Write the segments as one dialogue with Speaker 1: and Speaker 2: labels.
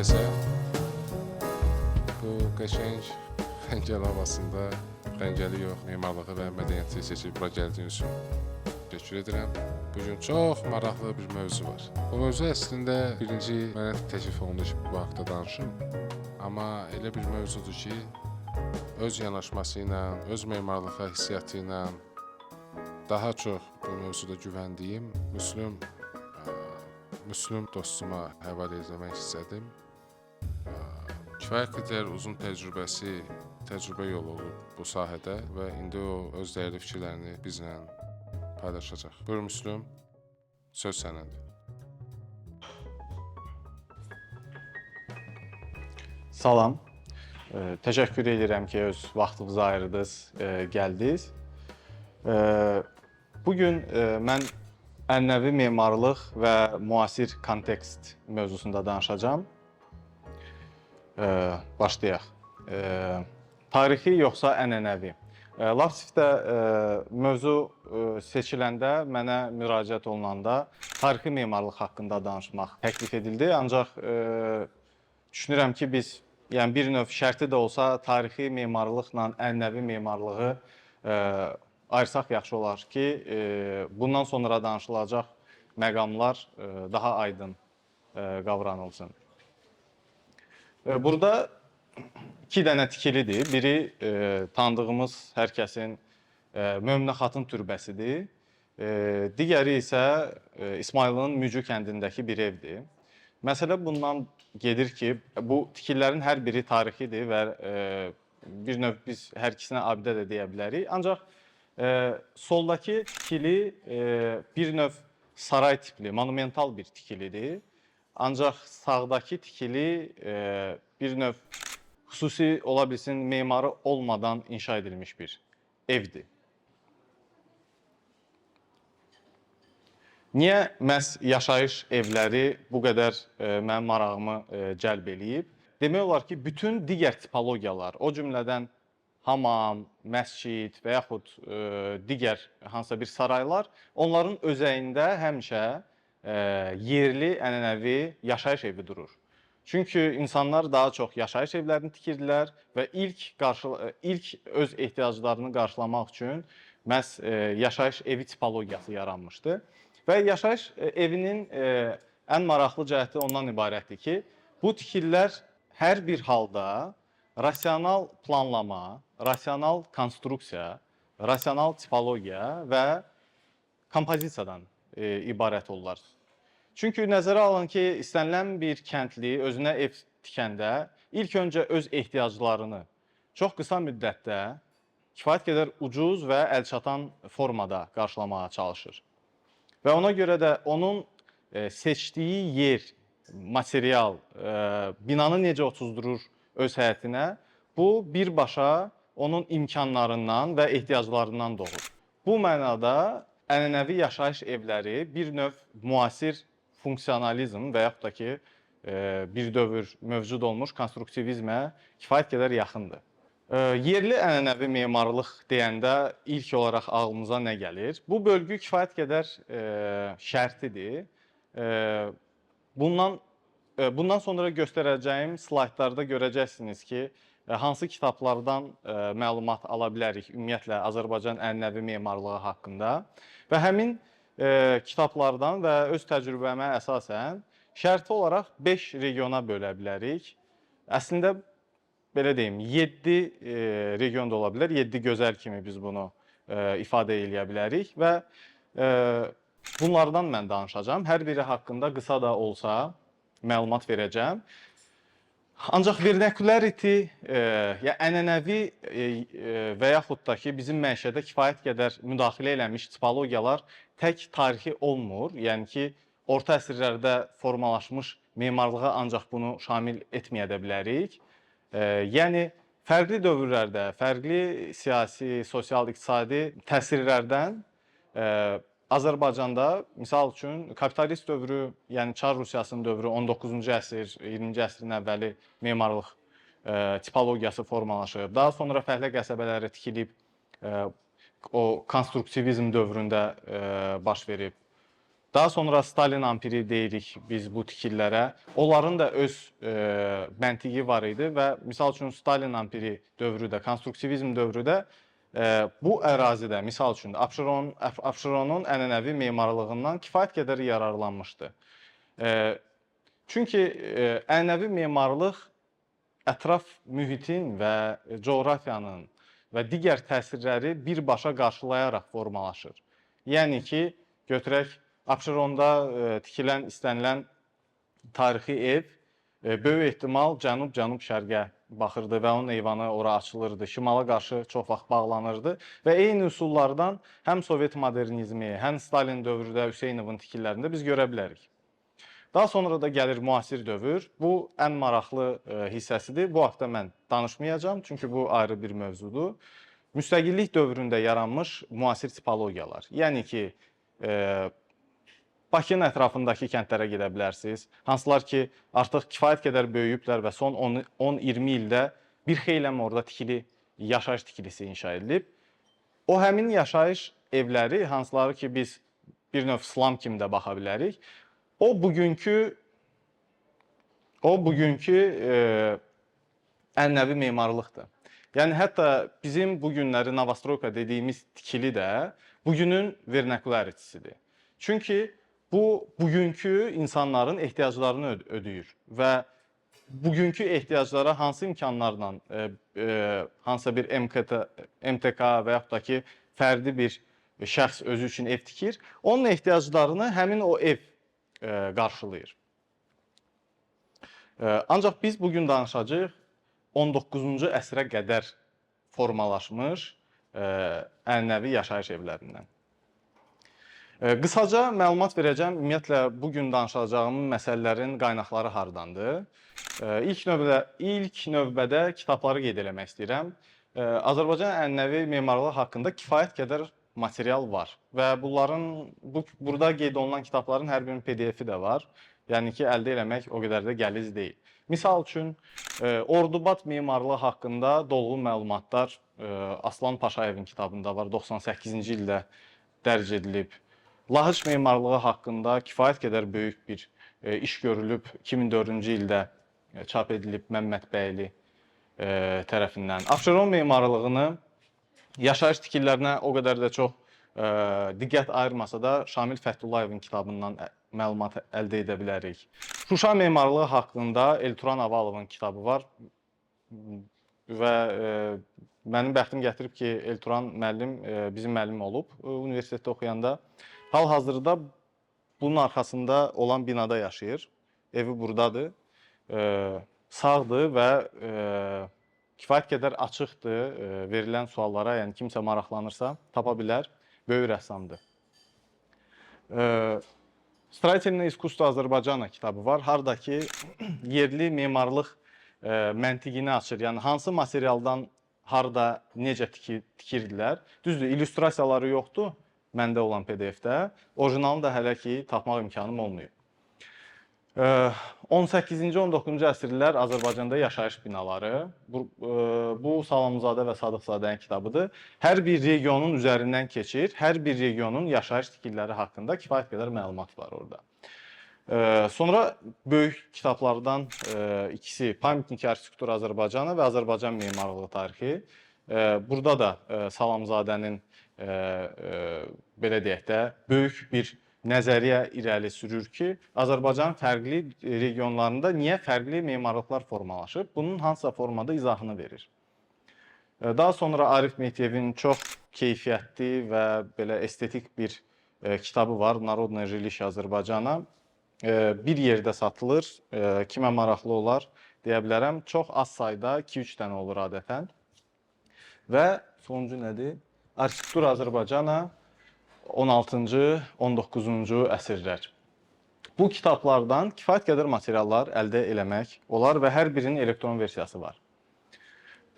Speaker 1: keçə bu qəşəng Xəngəl havasında Xəngəli yox, memarlığı və mədəniyyəti seçib bura gəldiyiniz üçün təşəkkür edirəm. Bugün çox maraqlı bir mövzu var. Bu mövzu əslində birinci mənə təklif olundu ki, bu haqda danışım. Amma elə bir mövzudur ki, öz yanaşması ilə, öz memarlığa hissiyatı ilə daha çox bu mövzuda güvəndiyim Müslüm dostuma həvalə etmək istədim. Kifayət qədər uzun təcrübə yolu olub bu sahədə və indi o öz dəyərli fikirlərini bizlə paylaşacaq. Buyur Müslüm, söz sənədir.
Speaker 2: Salam, təşəkkür edirəm ki, öz vaxtınızı ayırdınız, gəldiniz. Bugün mən ənənəvi memarlıq və müasir kontekst mövzusunda danışacağam. Başlayaq. Tarixi yoxsa ənənəvi? Lapsifdə mövzu seçiləndə, mənə müraciət olunanda tarixi memarlıq haqqında danışmaq təklif edildi. Ancaq düşünürəm ki, biz bir növ şərti də olsa tarixi memarlıqla ənənəvi memarlığı ayırsaq yaxşı olar ki, bundan sonra danışılacaq məqamlar daha aydın qavranılsın. Burada iki dənə tikilidir. Biri tanıdığımız hər kəsin Möminə xatın türbəsidir. Digəri isə İsmayılın Mücü kəndindəki bir evdir. Məsələ bundan gedir ki, bu tikililərin hər biri tarixidir və bir növ biz hər ikisinə abidə də deyə bilərik. Ancaq soldakı tikili bir növ saray tipli, monumental bir tikilidir. Ancaq sağdakı tikili bir növ xüsusi ola bilsin memarı olmadan inşa edilmiş bir evdir. Niyə məhz yaşayış evləri bu qədər mənim marağımı cəlb eləyib? Demək olar ki, bütün digər tipologiyalar, o cümlədən hamam, məscid və yaxud digər hansısa bir saraylar, onların özəyində həmişə yerli, ənənəvi yaşayış evi durur. Çünki insanlar daha çox yaşayış evlərini tikirdilər və ilk öz ehtiyaclarını qarşılamaq üçün məhz yaşayış evi tipologiyası yaranmışdı. Və yaşayış evinin ən maraqlı cəhəti ondan ibarətdir ki, bu tikililər hər bir halda rasional planlama, rasional konstruksiya, rasional tipologiya və kompozisiyadan ibarət olurlar. Çünki nəzərə alın ki, istənilən bir kəndli özünə ev tikəndə ilk öncə öz ehtiyaclarını çox qısa müddətdə kifayət qədər ucuz və əlçatan formada qarşılamağa çalışır. Və ona görə də onun seçdiyi yer, material, binanı necə otuzdurur öz həyətinə, bu birbaşa onun imkanlarından və ehtiyaclarından doğur. Bu mənada ənənəvi yaşayış evləri bir növ müasir funksionalizm və yaxud da ki, bir dövr mövcud olmuş konstruktivizmə kifayət qədər yaxındır. Yerli ənənəvi memarlıq deyəndə ilk olaraq ağlımıza nə gəlir? Bu bölgü kifayət qədər şərtidir. Bundan sonra göstərəcəyim slaytlarda görəcəksiniz ki, hansı kitablardan məlumat ala bilərik ümumiyyətlə Azərbaycan ənənəvi memarlığı haqqında və həmin kitablardan və öz təcrübəmə əsasən şərti olaraq 5 regiona bölə bilərik. Əslində, belə deyim, 7 region da ola bilər, 7 gözəl kimi biz bunu ifadə eləyə bilərik və bunlardan mən danışacağım. Hər biri haqqında qısa da olsa məlumat verəcəm. Ancaq vernacularity, ənənəvi və yaxud da ki, bizim məişədə kifayət qədər müdaxilə eləmiş tipologiyalar tək tarixi olmur. Yəni ki, orta əsrlərdə formalaşmış memarlığa ancaq bunu şamil etməyə də bilərik. Yəni, fərqli dövrlərdə, fərqli siyasi, sosial, iqtisadi təsirlərdən Azərbaycanda, misal üçün, kapitalist dövrü, yəni Çar Rusiyasının dövrü 19-cu əsr, 20-ci əsrin əvvəli memarlıq tipologiyası formalaşıb. Daha sonra fəhlə qəsəbələri tikilib, o konstruktivizm dövründə baş verib. Daha sonra Stalin ampiri deyirik biz bu tikililərə. Onların da öz məntiqi var idi və misal üçün Stalin ampiri dövrü də, konstruktivizm dövrü də bu ərazidə, misal üçün Abşeronun ənənəvi memarlığından kifayət qədər yararlanmışdı. Çünki ənənəvi memarlıq ətraf mühitin və coğrafiyanın və digər təsirləri birbaşa qarşılayaraq formalaşır. Yəni ki, götürək Abşeronda tikilən, istənilən tarixi ev böyük ehtimal cənub-cənub şərqə baxırdı və onun eyvanı ora açılırdı. Şimala qarşı çox vaxt bağlanırdı və eyni üsullardan həm Sovet modernizmi, həm Stalin dövründə Hüseynovun tikililərində biz görə bilərik. Daha sonra da gəlir müasir dövr. Bu ən maraqlı hissəsidir. Bu haqda mən danışmayacağam, çünki bu ayrı bir mövzudur. Müstəqillik dövründə yaranmış müasir tipologiyalar. Yəni ki, Bakının ətrafındakı kəndlərə gedə bilərsiniz. Hansılar ki, artıq kifayət qədər böyüyüblər və son 10-20 ildə bir xeyləm orada yaşayış tikilisi inşa edilib. O həmin yaşayış evləri, hansıları ki, biz bir növ slam kimi də baxa bilərik, o bugünkü ənənəvi memarlıqdır. Yəni, hətta bizim bugünləri Novostroyka dediyimiz tikili də bugünün vernakularisidir. Çünki bu, bugünkü insanların ehtiyaclarını ödəyir və bugünkü ehtiyaclara hansı imkanlarla, hansısa bir MTK və yaxud da ki, fərdi bir şəxs özü üçün ev tikir, onun ehtiyaclarını həmin o ev qarşılayır. Ancaq biz bugün danışacağıq 19-cu əsrə qədər formalaşmış ənənəvi yaşayış evlərindən. Qısaca məlumat verəcəm, ümumiyyətlə bugün danışacağım məsələlərin qaynaqları hardandır. İlk növbədə kitabları qeyd eləmək istəyirəm. Azərbaycan ənənəvi memarlığı haqqında kifayət qədər material var və burada qeyd olunan kitabların hər birinin PDF-i də var. Yəni ki, əldə eləmək o qədər də qəliz deyil. Misal üçün, Ordubad memarlığı haqqında dolğun məlumatlar Aslan Paşayevin kitabında var, 98-ci ildə dərc edilib. Lahıç memarlığı haqqında kifayət qədər böyük bir iş görülüb, 2004-cü ildə çap edilib Məmməd Bəyli tərəfindən. Abşeron memarlığını yaşayış tikililərinə o qədər də çox diqqət ayırmasa da Şamil Fəthullayevin kitabından məlumat əldə edə bilərik. Şuşa memarlığı haqqında Elturan Avalovun kitabı var və mənim bəxtim gətirib ki, Elturan müəllim bizim müəllim olub universitetdə oxuyanda. Hal-hazırda bunun arxasında olan binada yaşayır. Evi buradadır. Sağdır və kifayət qədər açıqdır verilən suallara. Yəni kimsə maraqlanırsa tapa bilər. Böyük rəssamdır. Stроительное искусство Azərbaycana kitabı var. Hardakı yerli memarlıq məntiqini açır. Yəni hansı materialdan harda necə tikirdilər. Düzdür, illüstrasiyaları yoxdur məndə olan PDF-də. Orijinalını da hələ ki tapmaq imkanım olmuyor. 18-ci, 19-cu əsrlər Azərbaycanda yaşayış binaları. Bu Salamzadə və Sadıqzadənin kitabıdır. Hər bir regionun üzərindən keçir. Hər bir regionun yaşayış tikililəri haqqında kifayət qədər məlumat var orada. Sonra böyük kitablardan ikisi Pamятники arxitektura Azərbaycana və Azərbaycan memarlığı tarixi. Burada da Salamzadənin belə deyək də böyük bir nəzəriyyə irəli sürür ki, Azərbaycanın fərqli regionlarında niyə fərqli memarlıqlar formalaşıb, bunun hansısa formada izahını verir. Daha sonra Arif Mehtiyevin çox keyfiyyətli və belə estetik bir kitabı var, Narodное жилище Azərbaycana. Bir yerdə satılır, kimə maraqlı olar deyə bilərəm. Çox az sayda, 2-3 dənə olur adətən. Və sonuncu nədir? Arxitektura Azərbaycana 16-cı, 19-cu əsrlər. Bu kitablardan kifayət qədər materiallar əldə eləmək olar və hər birinin elektron versiyası var.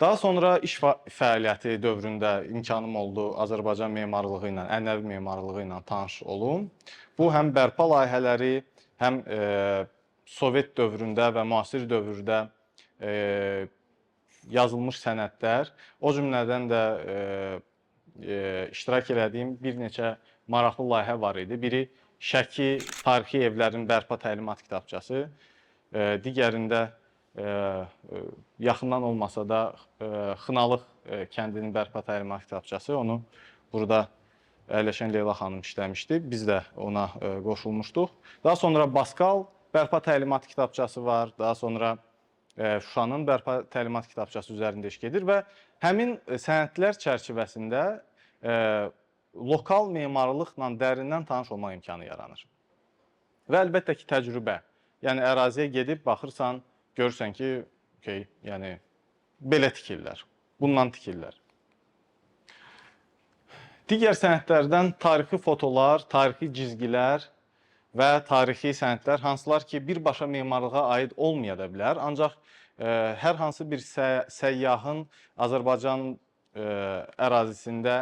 Speaker 2: Daha sonra iş fəaliyyəti dövründə imkanım oldu Azərbaycan memarlığı ilə, ənənəvi memarlığı ilə tanış olum. Bu həm bərpa layihələri, həm Sovet dövründə və müasir dövrdə yazılmış sənədlər, o cümlədən də iştirak elədiyim bir neçə maraqlı layihə var idi. Biri Şəki tarixi evlərin bərpa təlimat kitabçası, digərində yaxından olmasa da Xınalıq kəndinin bərpa təlimat kitabçası. Onu burada əyləşən Leyla xanım işləmişdi. Biz də ona qoşulmuşduq. Daha sonra Baskal bərpa təlimat kitabçası var. Daha sonra Şuşanın bərpa təlimat kitabçası üzərində iş gedir və həmin sənədlər çərçivəsində lokal memarlıqla dərindən tanış olma imkanı yaranır. Və əlbəttə ki, təcrübə. Yəni əraziyə gedib baxırsan, görürsən ki, yəni belə tikirlər, bundan tikirlər. Digər sənədlərdən tarixi fotolar, tarixi cizgilər və tarixi sənədlər, hansılar ki, birbaşa memarlığa aid olmaya da bilər. Ancaq hər hansı bir səyyahın Azərbaycan ərazisində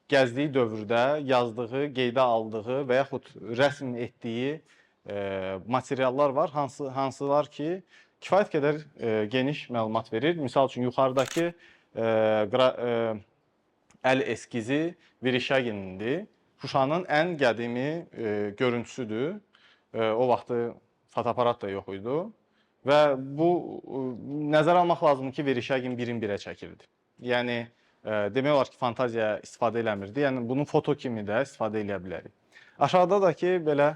Speaker 2: gəzdiyi dövrdə yazdığı, qeydə aldığı və yaxud rəsm etdiyi materiallar var, hansılar ki, kifayət qədər geniş məlumat verir. Misal üçün, yuxarıdakı əl eskizi Verişagin'dir. Şuşanın ən qədimi görüntüsüdür. O vaxtı fotoaparat da yox idi. Və bu nəzərə almaq lazımdır ki, Verişagin birin birə çəkildi. Yəni demək olar ki, fantaziya istifadə eləmirdi. Yəni bunu foto kimi də istifadə edə bilərik. Aşağıda da ki, belə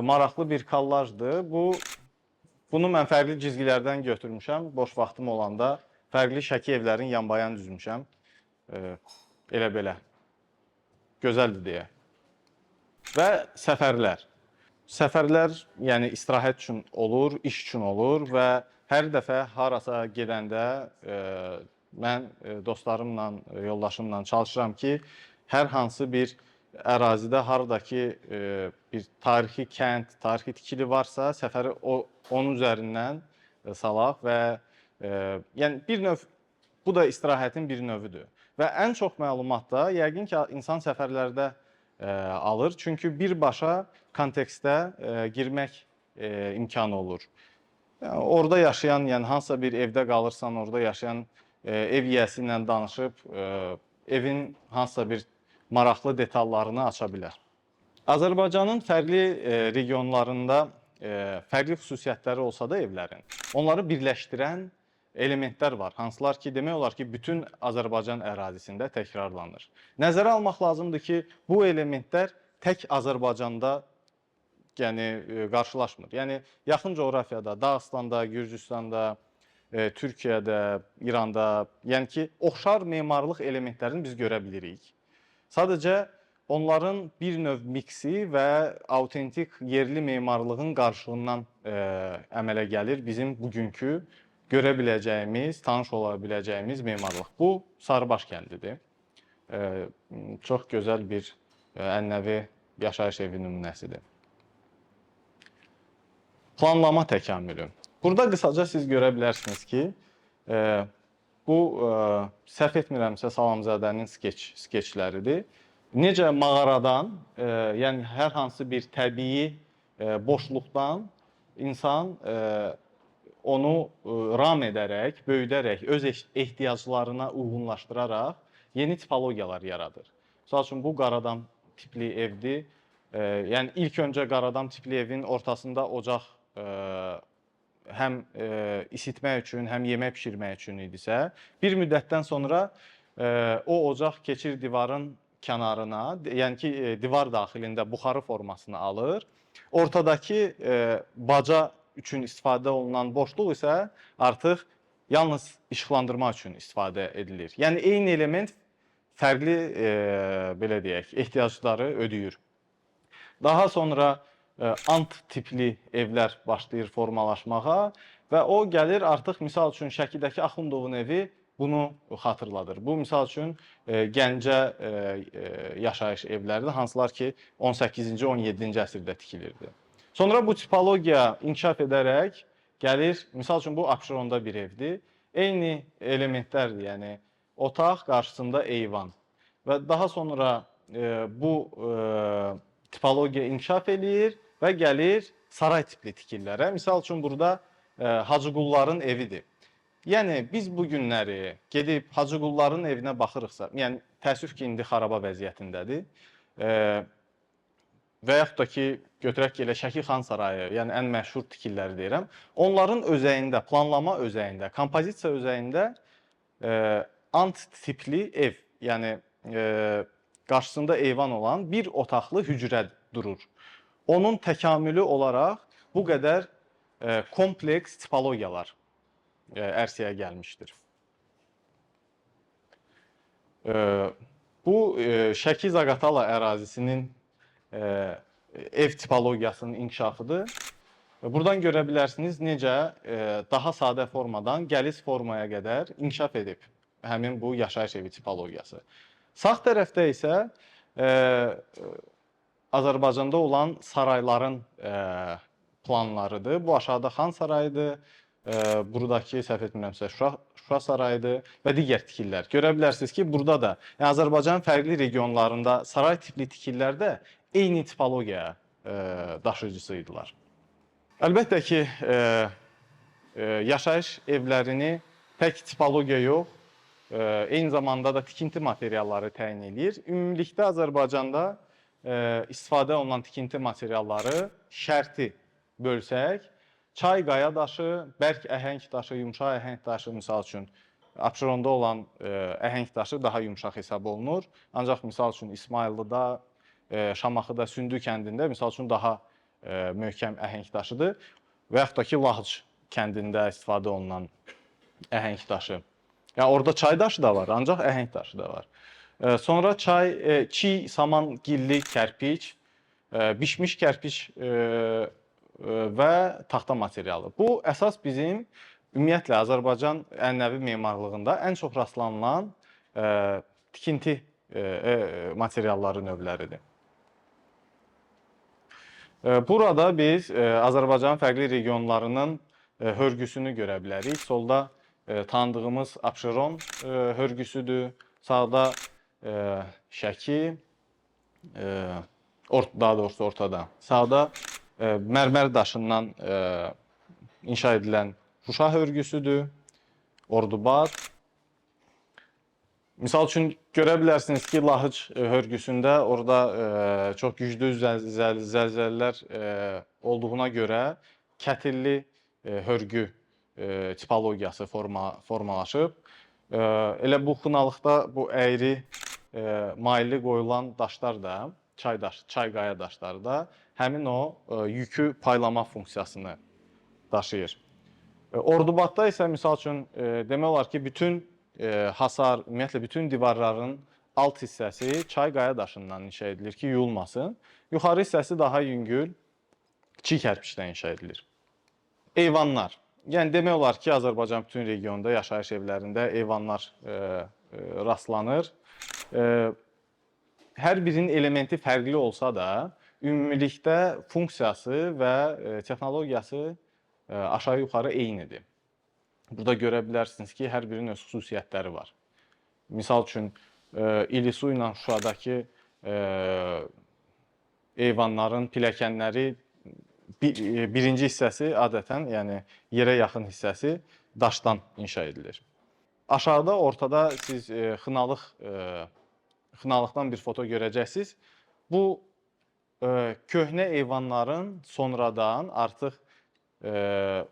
Speaker 2: maraqlı bir kollajdır. Bunu mən fərqli cizgilərdən götürmüşəm. Boş vaxtım olanda fərqli Şəki evlərin yanbayan düzmüşəm. Elə belə. Gözəldir deyə. Və səfərlər. Səfərlər, yəni istirahət üçün olur, iş üçün olur və hər dəfə harasa gedəndə mən dostlarımla, yoldaşımla çalışıram ki, hər hansı bir ərazidə haradakı bir tarixi kənd, tarixi tikili varsa, səfəri onun üzərindən salaq və yəni bir növ, bu da istirahətin bir növüdür. Və ən çox məlumat da yəqin ki, insan səfərlərdə alır. Çünki birbaşa kontekstə girmək imkanı olur. Yəni, orada yaşayan, yəni hansısa bir evdə qalırsan, orada yaşayan ev yiyəsi ilə danışıb evin hansısa bir maraqlı detallarını aça bilər. Azərbaycanın fərqli regionlarında fərqli xüsusiyyətləri olsa da evlərin, onları birləşdirən elementlər var, hansılar ki, demək olar ki, bütün Azərbaycan ərazisində təkrarlanır. Nəzərə almaq lazımdır ki, bu elementlər tək Azərbaycanda qarşılaşmır. Yəni, yaxın coğrafiyada, Dağıstanda, Gürcüstanda, Türkiyədə, İranda, yəni ki, oxşar memarlıq elementlərini biz görə bilirik. Sadəcə onların bir növ miksi və autentik yerli memarlığın qarşılığından əmələ gəlir bizim bugünkü görə biləcəyimiz, tanış ola biləcəyimiz memarlıq. Bu Sarıbaş kəndidir. Çox gözəl bir ənənəvi yaşayış evi nümunəsidir. Planlama təkamülü. Burada qısaca siz görə bilərsiniz ki, bu səhv etmirəmsə Salamzadənin skeçləridir. Necə mağaradan, yəni hər hansı bir təbii boşluqdan insan onu ram edərək, böyüdərək, öz ehtiyaclarına uyğunlaşdıraraq yeni tipologiyalar yaradır. Misal üçün, bu qaradam tipli evdir. Yəni, ilk öncə qaradam tipli evin ortasında ocaq həm isitmək üçün, həm yemək pişirmək üçün idisə, bir müddətdən sonra o ocaq keçir divarın kənarına, yəni ki, divar daxilində buxarı formasını alır. Ortadakı baca üçün istifadə olunan boşluq isə artıq yalnız işıqlandırma üçün istifadə edilir. Yəni, eyni element fərqli, belə deyək, ehtiyacları ödəyir. Daha sonra ant tipli evlər başlayır formalaşmağa və o gəlir artıq, misal üçün, Şəkidəki Axundovun evi bunu xatırladır. Bu, misal üçün, Gəncə yaşayış evləridir, hansılar ki, 18-ci, 17-ci əsrdə tikilirdi. Sonra bu tipologiya inkişaf edərək gəlir, misal üçün, bu Abşeronda bir evdir. Eyni elementlərdir, yəni otaq, qarşısında eyvan. Və daha sonra bu tipologiya inkişaf eləyir və gəlir saray tipli tikililərə. Misal üçün, burada Hacıqulların evidir. Yəni, biz bu günləri gedib Hacıqulların evinə baxırıqsa, yəni təəssüf ki, indi xaraba vəziyyətindədir. və yaxud da ki, götürək ki, elə Şəki Xan Sarayı, yəni ən məşhur tikililəri deyirəm. Onların özəyində, planlama özəyində, kompozisiya özəyində ant tipli ev, yəni qarşısında eyvan olan bir otaqlı hücrə durur. Onun təkamülü olaraq bu qədər kompleks tipologiyalar ərsəyə gəlmişdir. Bu Şəki Zaqatala ərazisinin ev tipologiyasının inkişafıdır. Buradan görə bilərsiniz necə daha sadə formadan gəliz formaya qədər inkişaf edib həmin bu yaşayış evi tipologiyası. Sağ tərəfdə isə Azərbaycanda olan sarayların planlarıdır. Bu aşağıda Xan sarayıdır, buradakı səhv etmirəmsə Şuşa sarayıdır və digər tikililər. Görə bilərsiniz ki, burada da yəni Azərbaycanın fərqli regionlarında saray tipli tikililər də eyni tipologiyaya daşıyıcısı idilər. Əlbəttə ki, yaşayış evlərini tək tipologiya yox, eyni zamanda da tikinti materialları təyin edir. Ümumilikdə Azərbaycanda istifadə olunan tikinti materialları şərti bölsək, çay qaya daşı, bərk əhəng daşı, yumşaq əhəng daşı, misal üçün Abşeronda olan əhəng daşı daha yumşaq hesab olunur. Ancaq misal üçün İsmayıllıda, Şamaxıda, Sündü kəndində misal üçün daha möhkəm əhəng daşıdır. Və yaxud da ki, Lahıc kəndində istifadə olunan əhəng daşı. Yəni orada çay daşı da var, ancaq əhəng daşı da var. Sonra çiy, saman, gilli, kərpiç, bişmiş kərpiç və taxta materialı. Bu əsas bizim ümumiyyətlə Azərbaycan ənənəvi memarlığında ən çox rastlanılan tikinti materialları növləridir. Burada biz Azərbaycanın fərqli regionlarının hörgüsünü görə bilərik. Solda tanıdığımız Abşeron hörgüsüdür. Sağda Şəki, daha doğrusu ortada. Sağda mərmər daşından inşa edilən Şuşa hörgüsüdür, Ordubad. Misal üçün görə bilərsiniz ki, Lahıc hörgüsündə orada çox güclü zəlzələlər olduğuna görə kətilli hörgü tipologiyası formalaşıb. Elə bu xınalıqda bu əyri mailli qoyulan daşlar da, çay qaya daşları da həmin o yükü paylama funksiyasını daşıyır. Ordubadda isə misal üçün demək olar ki, bütün hasar, ümumiyyətlə bütün divarların alt hissəsi çay qaya daşından inşa edilir ki, yuyulmasın. Yuxarı hissəsi daha yüngül çiy kərpiçdən inşa edilir. Eyvanlar. Yəni demək olar ki, Azərbaycan bütün regionda yaşayış evlərində eyvanlar rastlanır. Hər birinin elementi fərqli olsa da, ümumilikdə funksiyası və texnologiyası aşağı-yuxarı eynidir. Burada görə bilərsiniz ki, hər birinin öz xüsusiyyətləri var. Misal üçün, İlisu ilə Şuşadakı eyvanların pilləkənləri birinci hissəsi adətən, yəni yerə yaxın hissəsi daşdan inşa edilir. Aşağıda, ortada siz xınalıqdan bir foto görəcəksiniz. Bu köhnə eyvanların sonradan artıq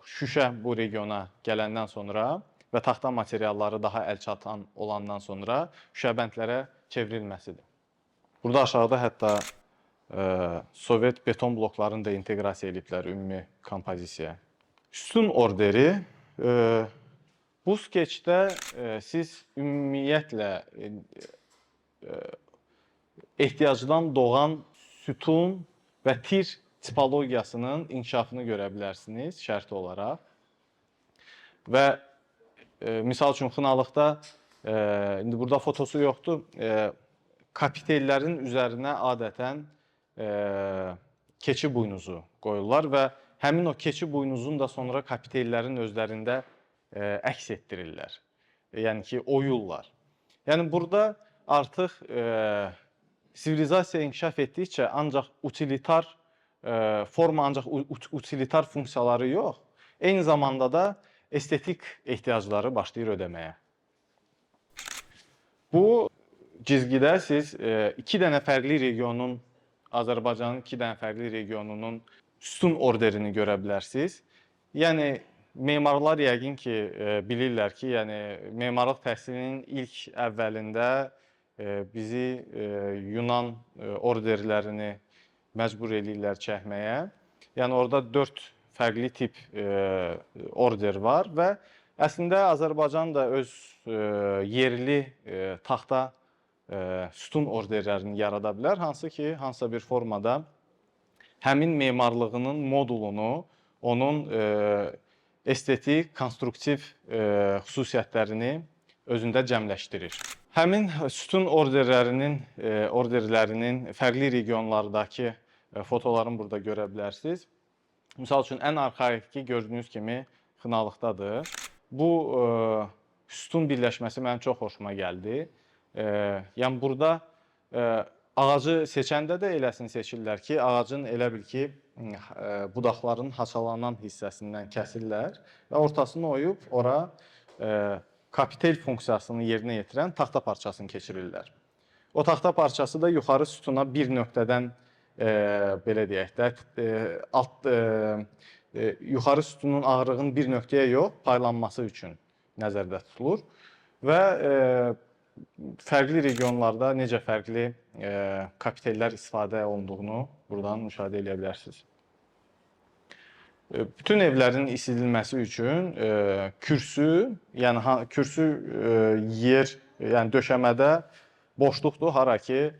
Speaker 2: Şuşa bu regiona gələndən sonra və taxta materialları daha əlçatan olandan sonra şüşəbəndlərə çevrilməsidir. Burada aşağıda hətta Sovet beton bloklarını da inteqrasiya ediblər ümumi kompozisiyaya. Sütun orderi. Bu skeçdə siz ümumiyyətlə ehtiyacdan doğan sütun və tir tipologiyasının inkişafını görə bilərsiniz şərti olaraq. Və misal üçün xınalıqda, indi burada fotosu yoxdur, kapitellərin üzərinə adətən keçi buynuzu qoyurlar və həmin o keçi buynuzunu da sonra kapitellərin özlərində əks etdirirlər. Yəni ki, oyurlar. Yəni burada artıq sivilizasiya inkişaf etdikcə ancaq utilitar forma, ancaq utilitar funksiyaları yox, eyni zamanda da estetik ehtiyacları başlayır ödəməyə. Bu cizgidə siz iki dənə fərqli regionun Azərbaycanın 2 dənə fərqli regionunun sütun orderini görə bilərsiniz. Yəni memarlar yəqin ki, bilirlər ki, yəni memarlıq təhsilinin ilk əvvəlində bizi Yunan orderlərini məcbur eləyirlər çəkməyə. Yəni orada 4 fərqli tip order var və əslində Azərbaycan da öz yerli taxta sütun orderlərini yarada bilər, hansı ki, hansısa bir formada həmin memarlığının modulunu, onun estetik, konstruktiv xüsusiyyətlərini özündə cəmləşdirir. Həmin sütun orderlərinin fərqli regionlardakı fotolarını burada görə bilərsiniz. Misal üçün, ən arxaiki gördüyünüz kimi Xınalıqdadır. Bu sütun birləşməsi mənim çox xoşuma gəldi. Yəni burada ağacı seçəndə də eləsini seçirlər ki, ağacın elə bil ki, budaqların haçalanan hissəsindən kəsirlər və ortasını oyub ora kapitel funksiyasını yerinə yetirən taxta parçasını keçirirlər. O taxta parçası da yuxarı sütuna bir nöqtədən belə deyək də, yuxarı sütunun ağırlığının bir nöqtəyə yox, paylanması üçün nəzərdə tutulur və fərqli regionlarda necə fərqli kapitellər istifadə olunduğunu buradan müşahidə edə bilərsiniz. Bütün evlərin isidilməsi üçün kürsü, yəni kürsü yer, yəni döşəmədə boşluqdur, hara ki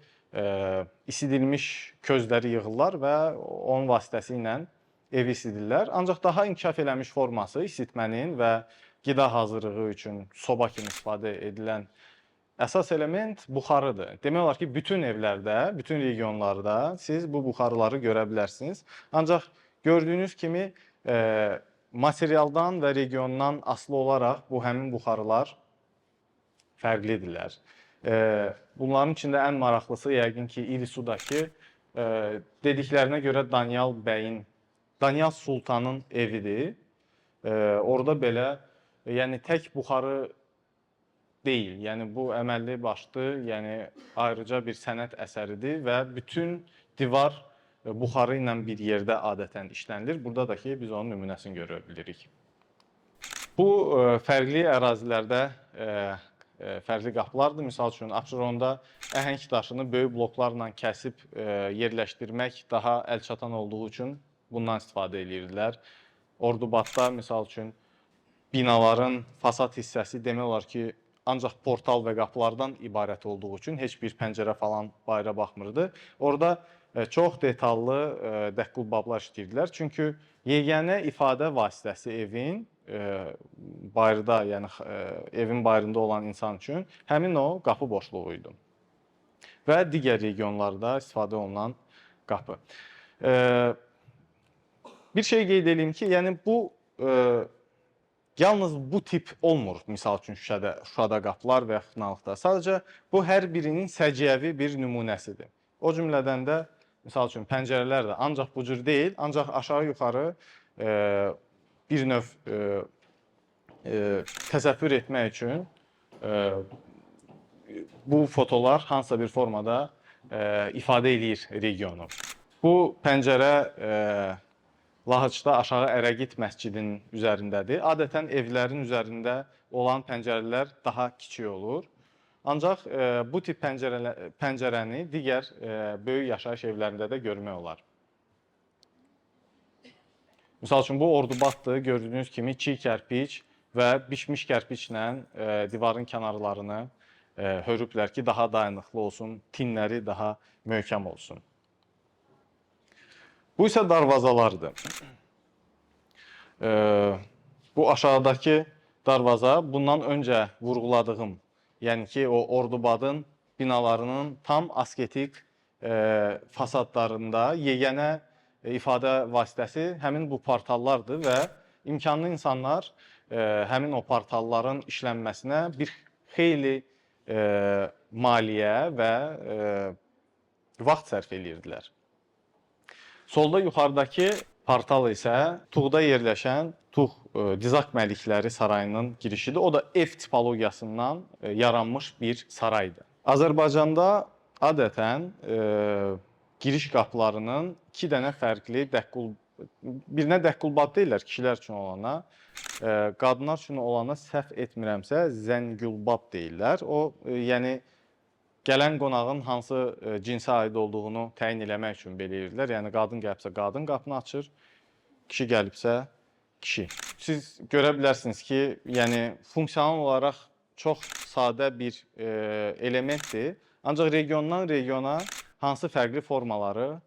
Speaker 2: isidilmiş közləri yığırlar və onun vasitəsilə evi isidirlər. Ancaq daha inkişaf eləmiş forması isitmənin və qida hazırlığı üçün soba kimi istifadə edilən əsas element buxarıdır. Demək olar ki, bütün evlərdə, bütün regionlarda siz bu buxarıları görə bilərsiniz. Ancaq gördüyünüz kimi materialdan və regiondan asılı olaraq bu həmin buxarılar fərqlidirlər. Bunların içində ən maraqlısı yəqin ki, İlisudakı dediklərinə görə Danyal Sultanın evidir. Orada belə, yəni tək buxarı deyil, yəni bu əməlli başlı, yəni ayrıca bir sənət əsəridir və bütün divar buxarı ilə bir yerdə adətən işlənilir. Burada da ki, biz onun nümunəsini görə bilirik. Bu fərqli ərazilərdə fərqli qapılardır. Misal üçün, Abşeronda əhəng daşını böyük bloklarla kəsib yerləşdirmək daha əlçatan olduğu üçün bundan istifadə edirdilər. Ordubadda, misal üçün, binaların fasad hissəsi demək olar ki, ancaq portal və qapılardan ibarət olduğu üçün heç bir pəncərə falan bayra baxmırdı. Orada çox detallı dəqqulbablar işləyirdilər. Çünki yeganə ifadə vasitəsi evin bayırda, yəni evin bayırında olan insan üçün həmin o qapı boşluğu idi. Və digər regionlarda istifadə olunan qapı. Bir şey qeyd edeyim ki, yəni bu yalnız bu tip olmur, misal üçün Şuşada qapılar və ya Xınalıqda. Sadəcə bu hər birinin səciyyəvi bir nümunəsidir. O cümlədən də misal üçün pəncərələr də ancaq bu cür deyil, ancaq aşağı-yuxarı bir növ təsəvvür etmək üçün bu fotolar hansısa bir formada ifadə edir regionu. Bu pəncərə Lahıcda aşağı Ərəqit məscidinin üzərindədir. Adətən evlərin üzərində olan pəncərələr daha kiçik olur. Ancaq bu tip pəncərəni digər böyük yaşayış evlərində də görmək olar. Misal üçün, bu Ordubaddır. Gördüyünüz kimi çiy kərpiç və bişmiş kərpiçlə divarın kənarlarını hörüblər ki, daha dayanıqlı olsun, tinləri daha möhkəm olsun. Bu isə darvazalardır. Bu aşağıdakı darvaza bundan öncə vurğuladığım, yəni ki, o Ordubadın binalarının tam asketik fasadlarında yeganə ifadə vasitəsi həmin bu portallardır və imkanlı insanlar həmin o portalların işlənməsinə bir xeyli maliyyə və vaxt sərf edirdilər. Solda yuxarıdakı portal isə Tuğda yerləşən Tuğ Dizak Məlikləri Sarayının girişidir. O da ev tipologiyasından yaranmış bir saraydır. Azərbaycanda adətən giriş qapılarının 2 dənə fərqli birinə dəqqulbad deyirlər kişilər üçün olana, qadınlar üçün olana səhv etmirəmsə zəngülbab deyirlər. O yəni gələn qonağın hansı cinsə aid olduğunu təyin eləmək üçün belə edirlər. Yəni qadın gəlibsə qadın qapını açır, kişi gəlibsə kişi. Siz görə bilərsiniz ki, yəni funksional olaraq çox sadə bir elementdir. Ancaq regiondan regiona hansı fərqli formaları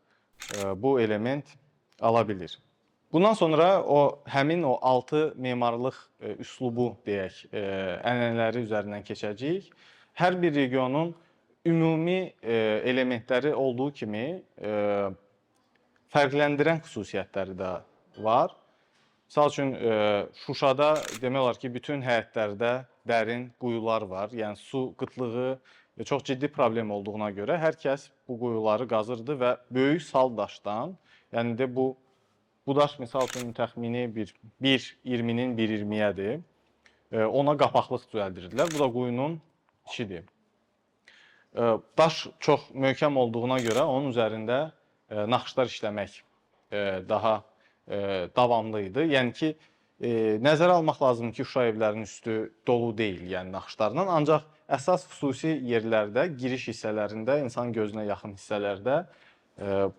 Speaker 2: bu element ala bilir. Bundan sonra həmin o 6 memarlıq üslubu deyək, ənənələri üzərindən keçəcəyik. Hər bir regionun ümumi elementləri olduğu kimi fərqləndirən xüsusiyyətləri də var. Misal üçün, Şuşada demək olar ki, bütün həyətlərdə dərin quyular var. Yəni, su qıtlığı çox ciddi problem olduğuna görə hər kəs bu quyuları qazırdı və böyük sal daşdan, yəni də bu daş misal üçün təxmini 1.20-nin 1.20-yədir. Ona qapaqlıq düzəldirdilər. Bu da quyunun içidir. Daş çox möhkəm olduğuna görə onun üzərində naxışlar işləmək daha davamlı idi. Yəni ki, nəzərə almaq lazımdır ki, Şuşa evlərinin üstü dolu deyil, yəni naxışlarla. Ancaq əsas xüsusi yerlərdə, giriş hissələrində, insan gözünə yaxın hissələrdə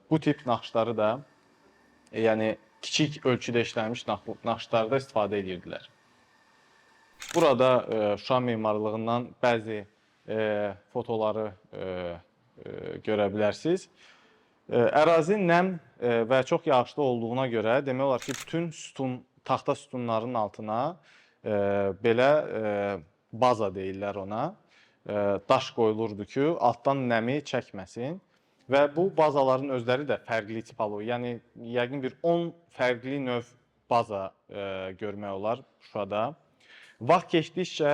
Speaker 2: bu tip naxışları da, yəni kiçik ölçüdə işlənmiş naxışlarda istifadə edirdilər. Burada Şuşa memarlığından bəzi fotoları görə bilərsiniz. Ərazi nəm və çox yağışlı olduğuna görə demək olar ki, bütün taxta sütunların altına belə baza deyirlər ona, daş qoyulurdu ki, altdan nəmi çəkməsin və bu bazaların özləri də fərqli tipologiya, yəni yəqin bir 10 fərqli növ baza görmək olar Şuşada. Vaxt keçdikcə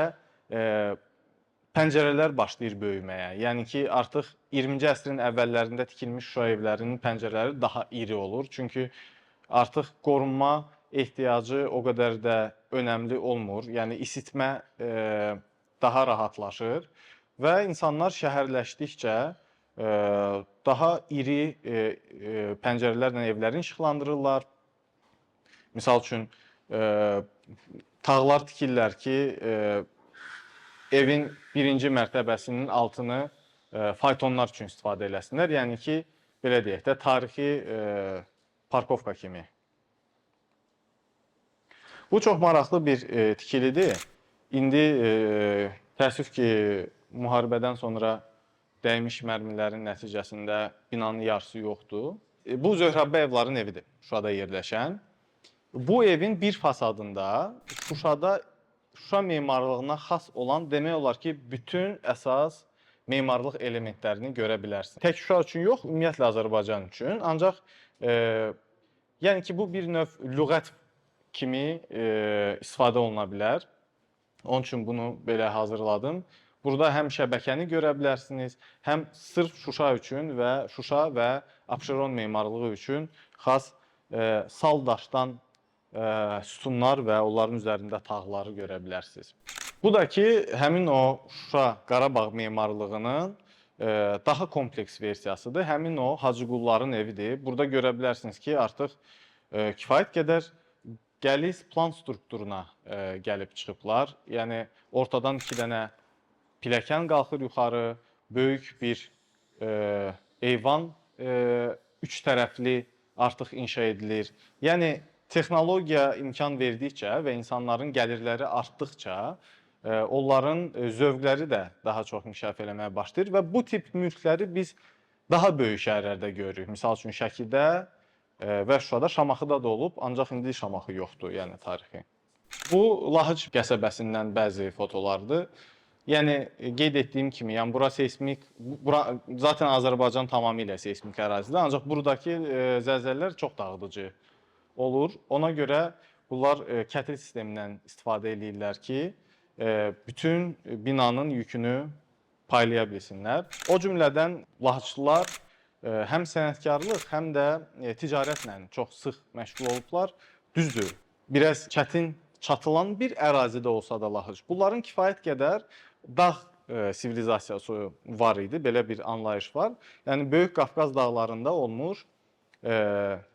Speaker 2: pəncərələr başlayır böyüməyə. Yəni ki, artıq 20-ci əsrin əvvəllərində tikilmiş Şuşa evlərinin pəncərələri daha iri olur. Çünki artıq qorunma ehtiyacı o qədər də önəmli olmur. Yəni isitmə daha rahatlaşır və insanlar şəhərləşdikcə daha iri pəncərələrlə evlərini işıqlandırırlar. Misal üçün, tağlar tikirlər ki, evin birinci mərtəbəsinin altını faytonlar üçün istifadə eləsinlər. Yəni ki, belə deyək də, tarixi parkovka kimi. Bu çox maraqlı bir tikilidir. İndi təəssüf ki, müharibədən sonra dəymiş mərmilərin nəticəsində binanın yarısı yoxdur. Bu Zöhrəbbə evların evidir, Şuşada yerləşən. Bu evin bir fasadında Şuşa memarlığına xas olan demək olar ki, bütün əsas memarlıq elementlərini görə bilərsiniz. Tək Şuşa üçün yox, ümumiyyətlə Azərbaycan üçün. Ancaq yəni ki, bu bir növ lüğət kimi istifadə oluna bilər. Onun üçün bunu belə hazırladım. Burada həm şəbəkəni görə bilərsiniz, həm sırf Şuşa üçün və Şuşa və Abşeron memarlığı üçün xas sal daşdan sütunlar və onların üzərində tağları görə bilərsiniz. Bu da ki, həmin o Şuşa Qarabağ memarlığının daha kompleks versiyasıdır. Həmin o Hacıqulların evidir. Burada görə bilərsiniz ki, artıq kifayət qədər qəliz plan strukturuna gəlib çıxıblar. Yəni, ortadan 2 dənə pilləkən qalxır yuxarı, böyük bir eyvan 3 tərəfli artıq inşa edilir. Yəni, texnologiya imkan verdikcə və insanların gəlirləri artdıqca onların zövqləri də daha çox inkişaf eləməyə başlayır və bu tip mülkləri biz daha böyük şəhərlərdə görürük. Misal üçün Şəkidə və Şuşada, Şamaxıda da olub, ancaq indi Şamaxı yoxdur, yəni tarixi. Bu Lahıc qəsəbəsindən bəzi fotolardır. Yəni qeyd etdiyim kimi, yəni bura seysmik, zaten Azərbaycan tamamilə seysmik ərazidir, ancaq buradakı zəlzələlər çox dağıdıcı olur. Ona görə bunlar kətil sistemindən istifadə edirlər ki, bütün binanın yükünü paylaya bilsinlər. O cümlədən Lahıclılar həm sənətkarlıq, həm də ticarətlə çox sıx məşğul olublar. Düzdür, biraz çətin çatılan bir ərazidə olsa da Lahıc. Bunların kifayət qədər dağ sivilizasiyası var idi, belə bir anlayış var. Yəni Böyük Qafqaz dağlarında olmuş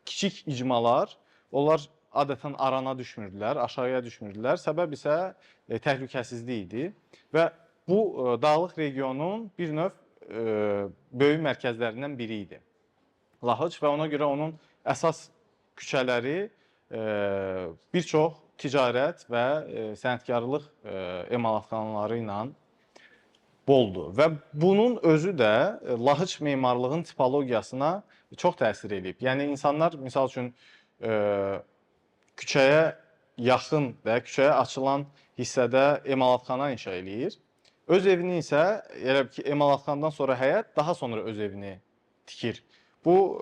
Speaker 2: kiçik icmalar, onlar adətən arana düşmürdülər, aşağıya düşmürdülər. Səbəb isə təhlükəsizlik idi və bu dağlıq regionun bir növ böyük mərkəzlərindən biri idi Lahıc və ona görə onun əsas küçələri bir çox ticarət və sənətkarlıq emalatxanaları ilə boldur və bunun özü də Lahıc memarlığın tipologiyasına çox təsir edib. Yəni insanlar misal üçün küçəyə yaxın və küçəyə açılan hissədə emalatxana inşa eləyir. Öz evini isə elə ki emalatxanadan sonra həyət, daha sonra öz evini tikir. Bu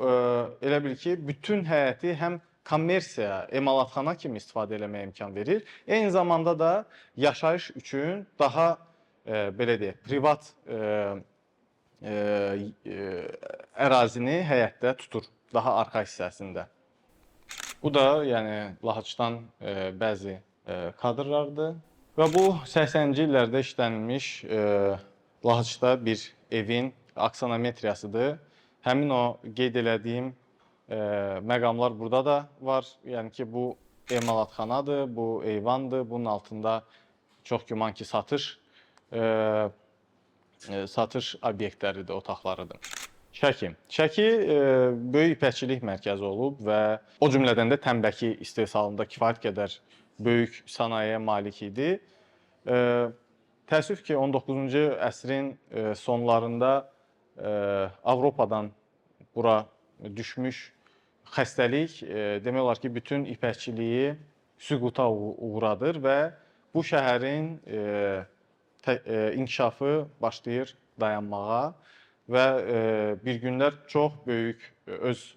Speaker 2: elə bil ki bütün həyəti həm kommersiya, emalatxana kimi istifadə etməyə imkan verir. Eyni zamanda da yaşayış üçün daha belə deyək, privat ərazini həyətdə tutur, daha arxa hissəsində. Bu da yəni Lahıcdan bəzi kadrlardır və bu 80-ci illərdə işlənilmiş Lahıcda bir evin aksonometriyasıdır. Həmin o qeyd elədiyim məqamlar burada da var. Yəni ki bu emalatxanadır, bu eyvandır, bunun altında çox güman ki satış obyektləridir, otaqlarıdır. Şəki böyük ipəkçilik mərkəzi olub və o cümlədən də tənbəki istehsalında kifayət qədər böyük sənayeyə malik idi. Təəssüf ki 19-cu əsrin sonlarında Avropadan bura düşmüş xəstəlik demək olar ki bütün ipəkçiliyi süquta uğradır və bu şəhərin inkişafı başlayır dayanmağa və bir günlər çox böyük öz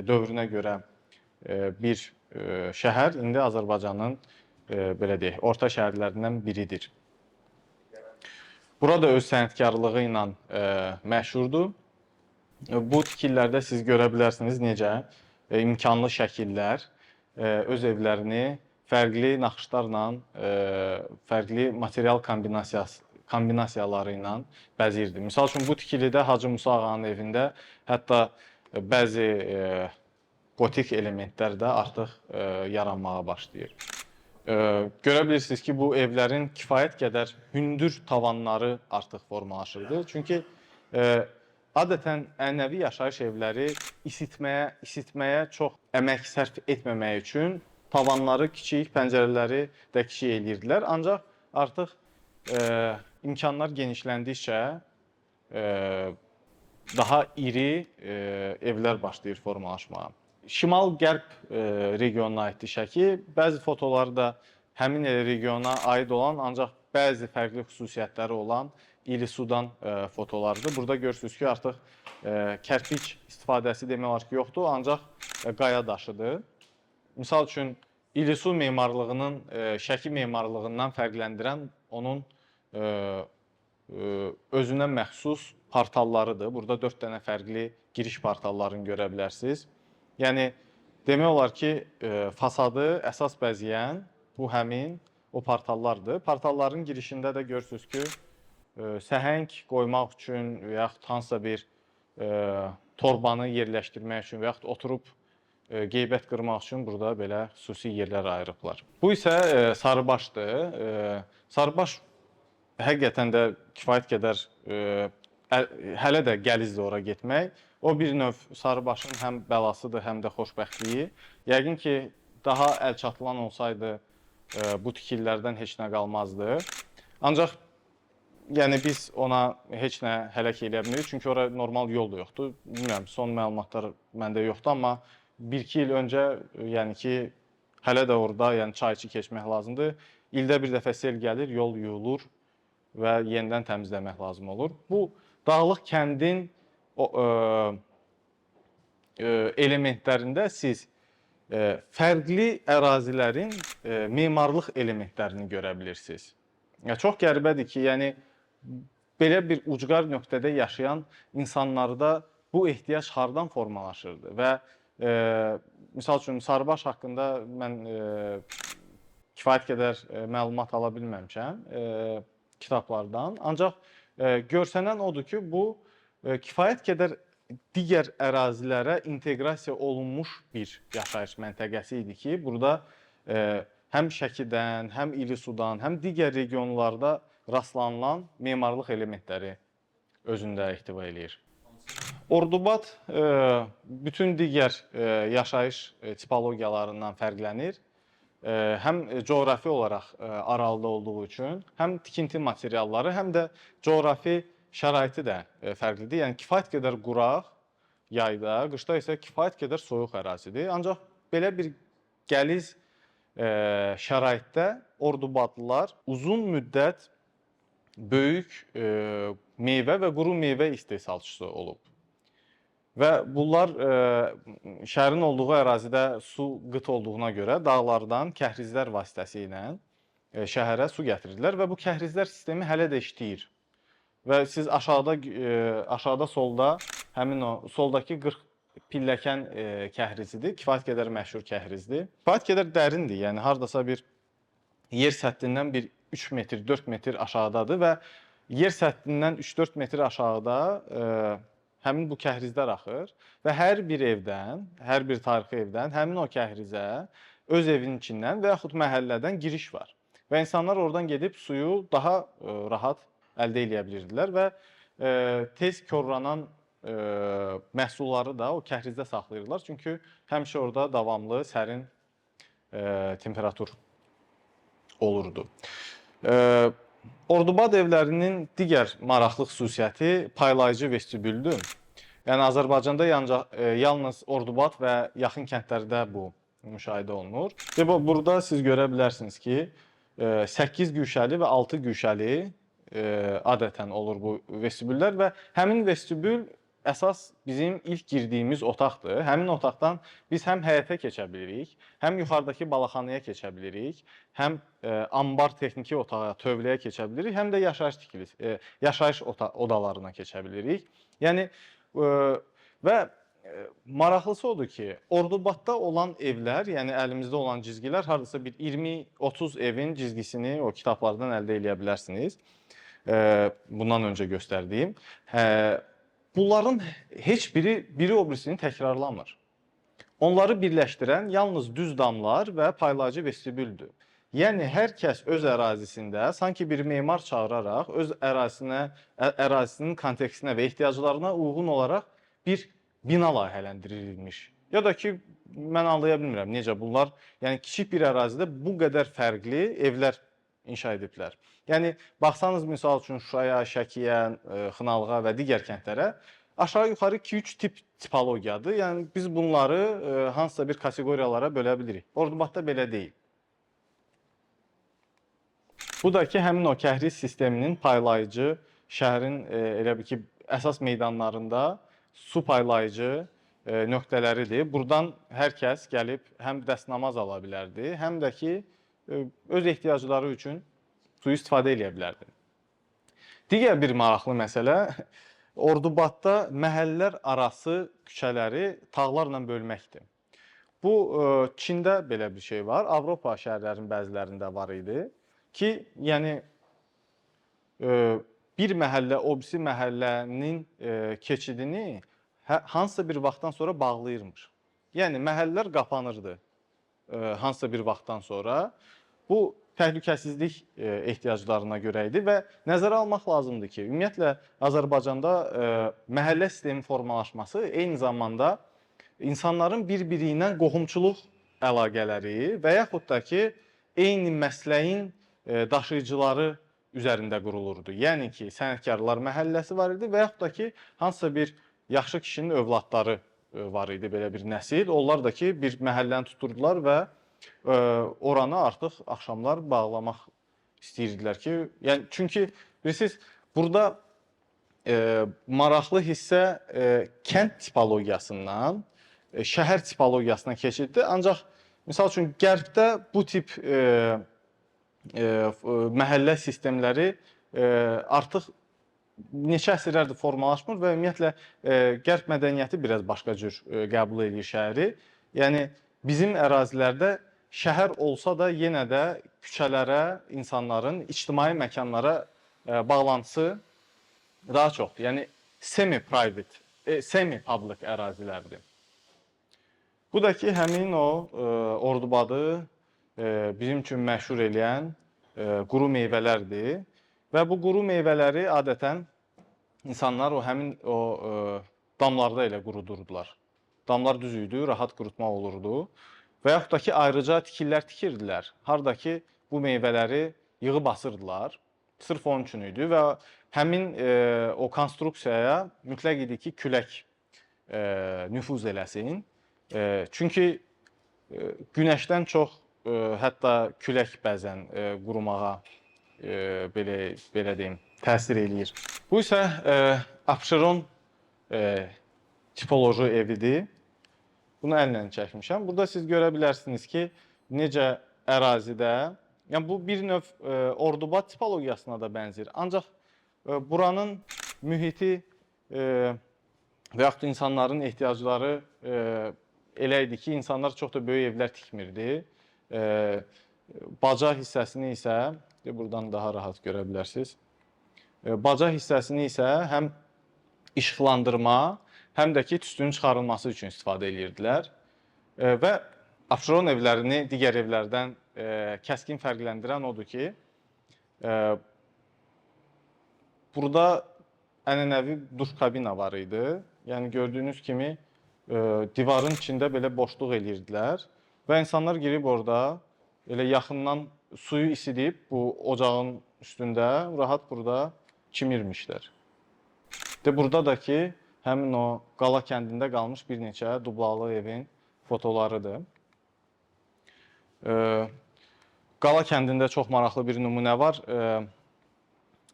Speaker 2: dövrünə görə bir şəhər indi Azərbaycanın belə deyək, orta şəhərlərindən biridir. Burada öz sənətkarlığı ilə məşhurdur. Bu tikililərdə siz görə bilərsiniz necə imkanlı şəkillər öz evlərini fərqli naxışlarla, fərqli material kombinasiyaları ilə bəzəyirdi. Misal üçün bu tikilidə Hacı Musa Ağanın evində hətta bəzi gotik elementlər də artıq yaranmağa başlayır. Görə bilirsiniz ki, bu evlərin kifayət qədər hündür tavanları artıq formalaşırdı. Çünki adətən ənənəvi yaşayış evləri isitməyə çox əmək sərf etməmək üçün tavanları kiçik, pəncərələri də kiçik eləyirdilər. Ancaq artıq imkanlar genişləndikcə daha iri evlər başlayır formalaşmağa. Şimal-qərb regionuna aiddir Şəki. Bəzi fotoları da həmin regiona aid olan, ancaq bəzi fərqli xüsusiyyətləri olan İlisudan fotolarıdır. Burada görürsünüz ki, artıq kərpiç istifadəsi demək olar ki, yoxdur, ancaq qaya daşıdır. Misal üçün, İlisu memarlığının Şəki memarlığından fərqləndirən onun özünə məxsus portallarıdır. Burada 4 dənə fərqli giriş portallarını görə bilərsiniz. Yəni, demək olar ki, fasadı əsas bəzəyən bu həmin o portallardır. Portalların girişində də görürsünüz ki, səhəng qoymaq üçün və yaxud hansısa bir torbanı yerləşdirmək üçün və yaxud oturub qeybət qırmaq üçün burada belə xüsusi yerlər ayırıblar. Bu isə Sarıbaşdır. Sarıbaş həqiqətən də kifayət qədər hələ də gəlizdir ora getmək. O bir növ Sarıbaşın həm bəlasıdır, həm də xoşbəxtliyi. Yəqin ki, daha əlçatılan olsaydı bu tikililərdən heç nə qalmazdı. Ancaq yəni biz ona heç nə həlak eləyə bilmirik, çünki ora normal yol da yoxdur. Bilmirəm, son məlumatlar məndə yoxdur, amma 1-2 il öncə, yəni ki, hələ də orada yəni çay-içi keçmək lazımdır. İldə bir dəfə sel gəlir, yol yuyulur və yenidən təmizləmək lazım olur. Bu dağlıq kəndin elementlərində siz fərqli ərazilərin memarlıq elementlərini görə bilirsiniz. Çox qəribədir ki, yəni belə bir ucqar nöqtədə yaşayan insanlarda bu ehtiyac hardan formalaşırdı və misal üçün Sarıbaş haqqında mən kifayət qədər məlumat ala bilməmişəm. kitablardan. Ancaq görsənən odur ki, bu kifayət qədər digər ərazilərə inteqrasiya olunmuş bir yaşayış məntəqəsi idi ki, burada həm Şəkidən, həm İlisudan, həm digər regionlarda rastlanılan memarlıq elementləri özündə ehtiva eləyir. Ordubad bütün digər yaşayış tipologiyalarından fərqlənir. Həm coğrafi olaraq aralıda olduğu üçün, həm tikinti materialları, həm də coğrafi şəraiti də fərqlidir. Yəni kifayət qədər quraq yayda, qışda isə kifayət qədər soyuq ərazidir. Ancaq belə bir qəliz şəraitdə Ordubadlılar uzun müddət böyük meyvə və quru meyvə istehsalçısı olub. Və bunlar şəhərin olduğu ərazidə su qıt olduğuna görə dağlardan kəhrизlər vasitəsilə şəhərə su gətirirdilər və bu kəhrизlər sistemi hələ də işləyir. Və siz aşağıda solda həmin o soldakı 40 pilləkən kəhrizidir. Kifayət qədər məşhur kəhrizdir. Kifayət qədər dərindir. Yəni hardasa bir yer səthindən bir 3 metr, 4 metr aşağıdadır və yer səthindən 3-4 metr aşağıda həmin bu kəhrizlər axır və hər bir evdən, hər bir tarixi evdən həmin o kəhrizə öz evinin içindən və yaxud məhəllədən giriş var. Və insanlar oradan gedib suyu daha rahat əldə edə bilirdilər və tez korlanan məhsulları da o kəhrizdə saxlayırlar. Çünki həmişə orada davamlı sərin temperatur olurdu. Ordubad evlərinin digər maraqlı xüsusiyyəti paylayıcı vestibüldür. Yəni Azərbaycanda yalnız Ordubad və yaxın kəndlərdə bu müşahidə olunur. Və burada siz görə bilərsiniz ki, 8 güşəli və 6 güşəli adətən olur bu vestibüllər və həmin vestibül əsas bizim ilk girdiyimiz otaqdır. Həmin otaqdan biz həm həyətə keçə bilirik, həm yuxarıdakı balaxanaya keçə bilirik, həm ambar texniki otağa, tövləyə keçə bilirik, həm də yaşayış odalarına keçə bilirik. Yəni və maraqlısı odur ki, Ordubadda olan evlər, yəni əlimizdə olan cizgilər hardasa bir 20-30 evin cizgisini o kitablardan əldə edə bilərsiniz. Bundan öncə göstərdiyim. Bunların heç biri o birisini təkrarlamır. Onları birləşdirən yalnız düz damlar və paylayıcı vestibüldür. Yəni hər kəs öz ərazisində sanki bir memar çağıraraq öz ərazisinin kontekstinə və ehtiyaclarına uyğun olaraq bir bina layihələndirilmiş. Ya da ki, mən anlaya bilmirəm necə bunlar, yəni kiçik bir ərazidə bu qədər fərqli evlər inşa ediblər. Yəni, baxsanız misal üçün Şuşaya, Şəkiyə, Xınalığa və digər kəndlərə aşağı-yuxarı 2-3 tipologiyadır. Yəni, biz bunları hansısa bir kateqoriyalara bölə bilirik. Ordubadda belə deyil. Bu da ki, həmin o kəhriz sisteminin paylayıcı, şəhərin elə bir ki, əsas meydanlarında su paylayıcı nöqtələridir. Buradan hər kəs gəlib həm dəstəmaz ala bilərdi, həm də ki, öz ehtiyacları üçün suyu istifadə edə bilərdi. Digər bir maraqlı məsələ, Ordubadda məhəllələr arası küçələri tağlarla bölməkdir. Bu, Çində belə bir şey var, Avropa şəhərlərinin bəzilərində var idi ki, yəni bir məhəllə o birisi məhəllənin keçidini hansısa bir vaxtdan sonra bağlayırmış. Yəni, məhəllələr qapanırdı hansısa bir vaxtdan sonra. Bu, təhlükəsizlik ehtiyaclarına görə idi və nəzərə almaq lazımdır ki, ümumiyyətlə Azərbaycanda məhəllə sistemi formalaşması eyni zamanda insanların bir-biri ilə qohumçuluq əlaqələri və yaxud da ki, eyni məsləyin daşıyıcıları üzərində qurulurdu. Yəni ki, sənətkarlar məhəlləsi var idi və yaxud da ki, hansısa bir yaxşı kişinin övladları var idi, belə bir nəsil. Onlar da ki, bir məhəlləni tuturdular və oranı artıq axşamlar bağlamaq istəyirdilər ki, yəni çünki bilirsiniz, burada maraqlı hissə kənd tipologiyasından şəhər tipologiyasına keçiddir. Ancaq misal üçün qərbdə bu tip məhəllə sistemləri artıq neçə əsrlərdir formalaşmır və ümumiyyətlə qərb mədəniyyəti biraz başqa cür qəbul edir şəhəri. Yəni bizim ərazilərdə şəhər olsa da yenə də küçələrə, insanların ictimai məkanlara bağlantısı daha çoxdur. Yəni semi-private, semi-public ərazilərdir. Bu da ki, həmin o Ordubadı bizim üçün məşhur eləyən quru meyvələrdir. Və bu quru meyvələri adətən insanlar həmin o damlarda elə qurudurdular. Damlar düz idi, rahat qurutmaq olurdu. Və yaxud da ki, ayrıca tikillər tikirdilər. Harda ki, bu meyvələri yığıb asırdılar. Sırf onun üçün idi və həmin o konstruksiyaya mütləq idi ki, külək nüfuz eləsin. Çünki günəşdən çox hətta külək bəzən qurumağa belə deyim, təsir eləyir. Bu isə Abşeron tipoloji evidir. Bunu əllə çəkmişəm. Burada siz görə bilərsiniz ki, necə ərazidə, yəni bu bir növ Ordubad tipologiyasına da bənzir. Ancaq buranın mühiti və yaxud da insanların ehtiyacları elə idi ki, insanlar çox da böyük evlər tikmirdi. Baca hissəsini isə, buradan daha rahat görə bilərsiniz. Baca hissəsini isə həm işıqlandırma, həm də ki, tüstünün çıxarılması üçün istifadə edirdilər. Və Abşeron evlərini digər evlərdən kəskin fərqləndirən odur ki, burada ənənəvi duş kabina var idi. Yəni gördüyünüz kimi divarın içində belə boşluq eləyirdilər və insanlar girib orada elə yaxından suyu isidib bu ocağın üstündə rahat burada çimirmişlər. Burada da ki, həmin o Qala kəndində qalmış bir neçə dublalı evin fotolarıdır. Qala kəndində çox maraqlı bir nümunə var.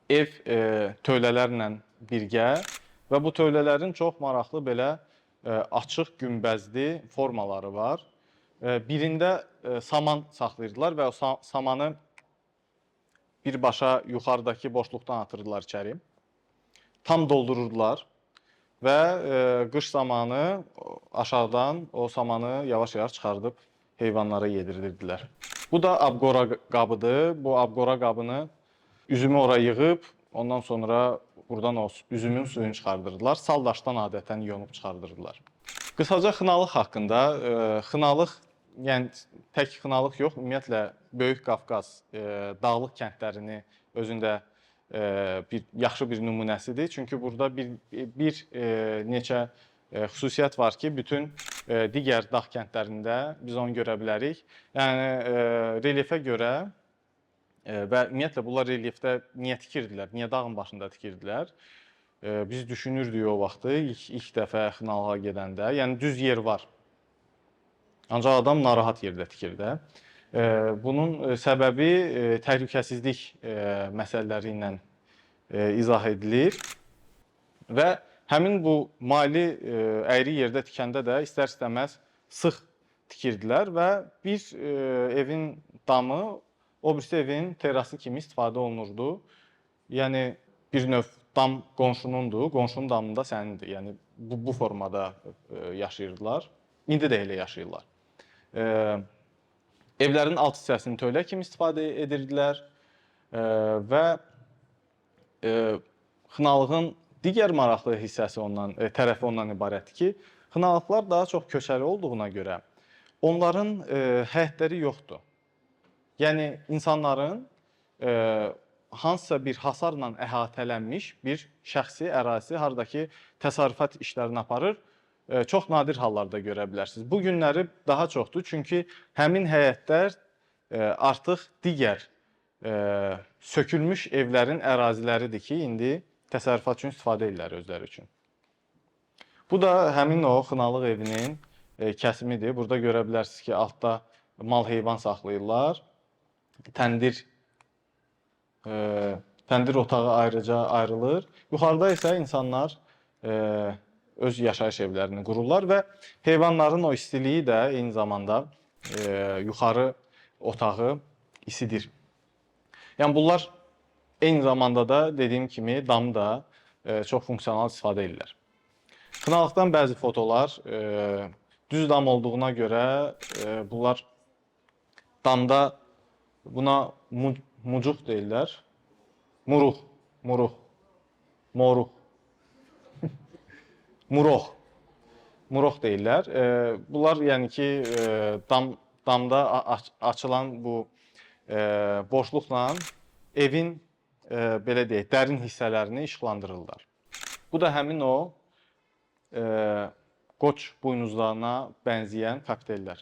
Speaker 2: Ev tövlələrlə birgə və bu tövlələrin çox maraqlı belə açıq günbəzli formaları var. Birində saman saxlayırdılar və o samanı birbaşa yuxarıdakı boşluqdan atırdılar içəri. Tam doldururdular və qış zamanı aşağıdan o samanı yavaş-yavaş çıxardıb heyvanlara yedirirdilər. Bu da abqora qabıdır. Bu abqora qabını üzümü ora yığıb, ondan sonra buradan o üzümün suyunu çıxardırdılar. Saldaşdan adətən yonub çıxardırdılar. Qısaca Xınalıq haqqında, Xınalıq, yəni tək Xınalıq yox, ümumiyyətlə Böyük Qafqaz dağlıq kəndlərini özündə yaxşı bir nümunəsidir. Çünki burada bir neçə xüsusiyyət var ki, bütün digər dağ kəndlərində biz onu görə bilərik. Yəni relyefə görə və ümumiyyətlə bunlar relyefdə niyə tikirdilər, niyə dağın başında tikirdilər? Biz düşünürdük o vaxtı ilk dəfə Xınalığa gedəndə. Yəni düz yer var. Ancaq adam narahat yerdə tikir də. Bunun səbəbi təhlükəsizlik məsələləri ilə izah edilir və həmin bu maili əyri yerdə tikəndə də istər-istəməz sıx tikirdilər və bir evin damı o birisi evin terası kimi istifadə olunurdu. Yəni bir növ dam qonşunundur, qonşunun damında sənindir. Yəni bu formada yaşayırdılar. İndi də elə yaşayırlar. Evlərin alt hissəsini tövlə kimi istifadə edirdilər və Xınalığın digər maraqlı hissəsi tərəfi ondan ibarətdir ki, Xınalıqlar daha çox köçəri olduğuna görə onların həyətləri yoxdur. Yəni insanların hansısa bir hasarla əhatələnmiş bir şəxsi ərazi, haradakı təsərrüfat işlərini aparır, çox nadir hallarda görə bilərsiniz. Bu günləri daha çoxdur, çünki həmin həyətlər artıq digər sökülmüş evlərin əraziləridir ki, indi təsərrüfat üçün istifadə edirlər özləri üçün. Bu da həmin o Xınalıq evinin kəsimidir. Burada görə bilərsiniz ki, altda mal-heyvan saxlayırlar. Təndir otağı ayrıca ayrılır. Yuxarıda isə insanlar öz yaşayış evlərini qururlar və heyvanların o istiliyi də eyni zamanda yuxarı otağı isidir. Yəni bunlar eyni zamanda da dediyim kimi damı da çox funksional istifadə edirlər. Xınalıqdan bəzi fotolar düz dam olduğuna görə bunlar damda buna mucuq deyirlər. Muruq Muruh, moruh, muroh. Muroh deyirlər. Bunlar yəni ki, damda açılan bu boşluqla evin belə deyək, dərin hissələrini işıqlandırırlar. Bu da həmin o qoç buynuzlarına bənzəyən kokteyllər.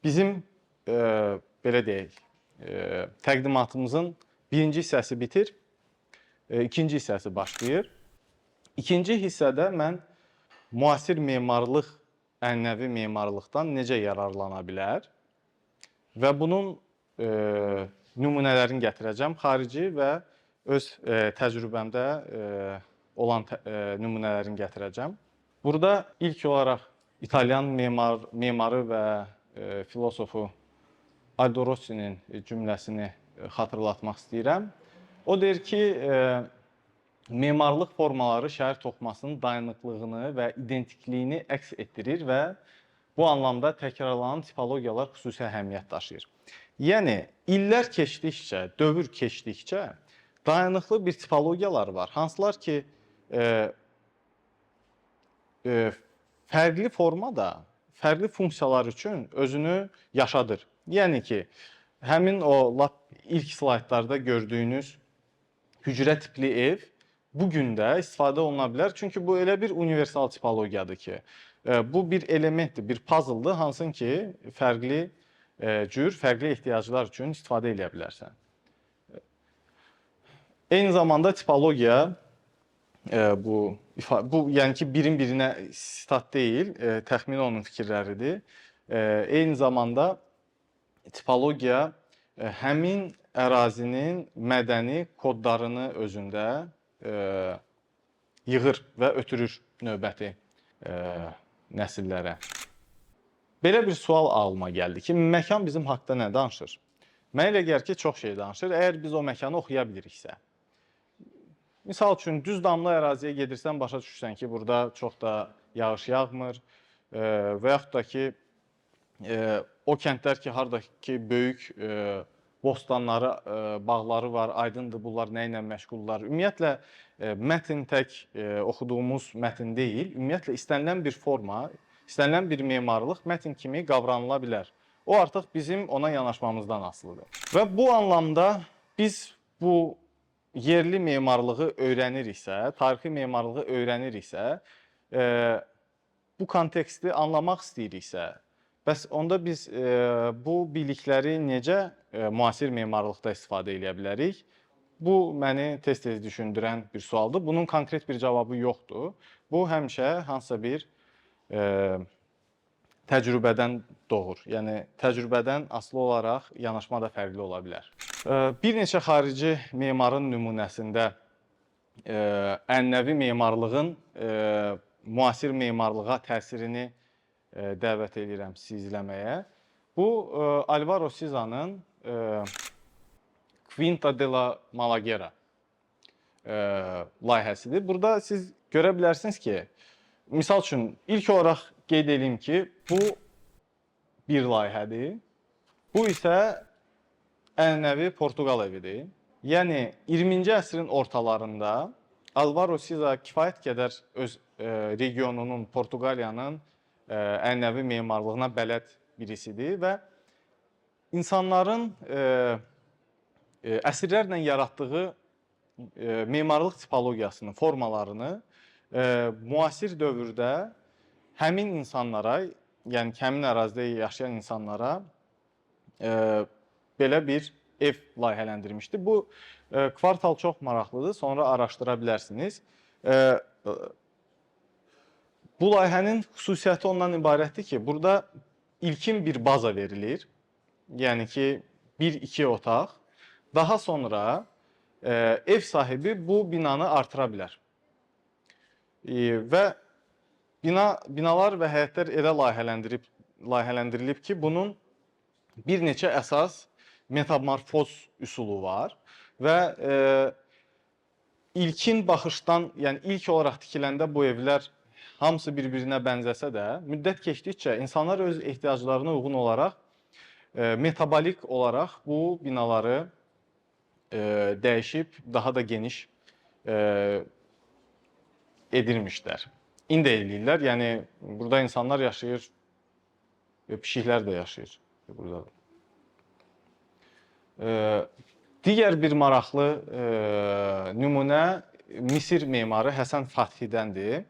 Speaker 2: Bizim belə deyək, təqdimatımızın birinci hissəsi bitir, ikinci hissəsi başlayır. İkinci hissədə mən müasir memarlıq, ənənəvi memarlıqdan necə yararlana bilər və bunun nümunələrini gətirəcəm. Xarici və öz təcrübəmdə olan nümunələrini gətirəcəm. Burada ilk olaraq İtalyan memarı və filosofu Aldo Rossi'nin cümləsini xatırlatmaq istəyirəm. O deyir ki, memarlıq formaları şəhər toxumasının dayanıqlığını və identikliyini əks etdirir və bu anlamda təkrarlanan tipologiyalar xüsusi əhəmiyyət daşıyır. Yəni, illər keçdikcə, dövr keçdikcə dayanıqlı bir tipologiyalar var. Hansılar ki, fərqli formada, fərqli funksiyalar üçün özünü yaşadır. Yəni ki, həmin o ilk slaydlarda gördüyünüz hücrə tipli ev bugün də istifadə oluna bilər. Çünki bu elə bir universal tipologiyadır ki, bu bir elementdir, bir puzzle'dır, hansın ki, fərqli cür, fərqli ehtiyaclar üçün istifadə edə bilərsən. Eyni zamanda tipologiya, bu yəni ki, birin-birinə sitat deyil, təxmini onun fikirləridir. Eyni zamanda tipologiya həmin ərazinin mədəni kodlarını özündə yığır və ötürür növbəti nəsillərə. Belə bir sual ağlıma gəldi ki, məkan bizim haqqda nə danışır? Mənə elə gəlir ki, çox şey danışır, əgər biz o məkanı oxuya biliriksə. Misal üçün, düz damlı əraziyə gedirsən, başa düşürsən ki, burada çox da yağış yağmır və yaxud da ki, o kəndlər ki, harada ki, böyük bostanları, bağları var, aydındır, bunlar nə ilə məşğullar. Ümumiyyətlə, mətn tək oxuduğumuz mətn deyil, ümumiyyətlə, istənilən bir forma, istənilən bir memarlıq mətn kimi qavranıla bilər. O artıq bizim ona yanaşmamızdan asılıdır. Və bu anlamda biz bu yerli memarlığı öyrəniriksə, tarixi memarlığı öyrəniriksə, bu konteksti anlamaq istəyiriksə, bəs onda biz bu bilikləri necə müasir memarlıqda istifadə edə bilərik? Bu məni tez-tez düşündürən bir sualdır. Bunun konkret bir cavabı yoxdur. Bu həmişə hansısa bir təcrübədən doğur. Yəni, təcrübədən asılı olaraq yanaşma da fərqli ola bilər. Bir neçə xarici memarın nümunəsində ənənəvi memarlığın müasir memarlığa təsirini dəvət edirəm sizi izləməyə. Bu, Alvaro Siza'nın Quinta de la Malaguera layihəsidir. Burada siz görə bilərsiniz ki, misal üçün, ilk olaraq qeyd edeyim ki, bu bir layihədir. Bu isə ənənəvi Portuqal evidir. Yəni, 20-ci əsrin ortalarında Alvaro Siza kifayət qədər öz regionunun, Portuqaliyanın ənənəvi memarlığına bələd birisidir və insanların əsrlərlə yaratdığı memarlıq tipologiyasını, formalarını müasir dövrdə həmin insanlara, yəni həmin ərazidə yaşayan insanlara belə bir ev layihələndirmişdi. Bu kvartal çox maraqlıdır, sonra araşdıra bilərsiniz. Bu layihənin xüsusiyyəti ondan ibarətdir ki, burada ilkin bir baza verilir. Yəni ki, 1-2 otaq. Daha sonra ev sahibi bu binanı artıra bilər. Və binalar və həyətlər elə layihələndirilib ki, bunun bir neçə əsas metamorfoz üsulu var və ilkin baxışdan, yəni ilk olaraq tikiləndə bu evlər hamısı bir-birinə bənzəsə də, müddət keçdikcə insanlar öz ehtiyaclarına uyğun olaraq metabolik olaraq bu binaları dəyişib, daha da geniş edilmişlər. İndi eləyirlər, yəni burada insanlar yaşayır, pişiklər də yaşayır burada. Digər bir maraqlı nümunə Misir memarı Həsən Fathidəndir.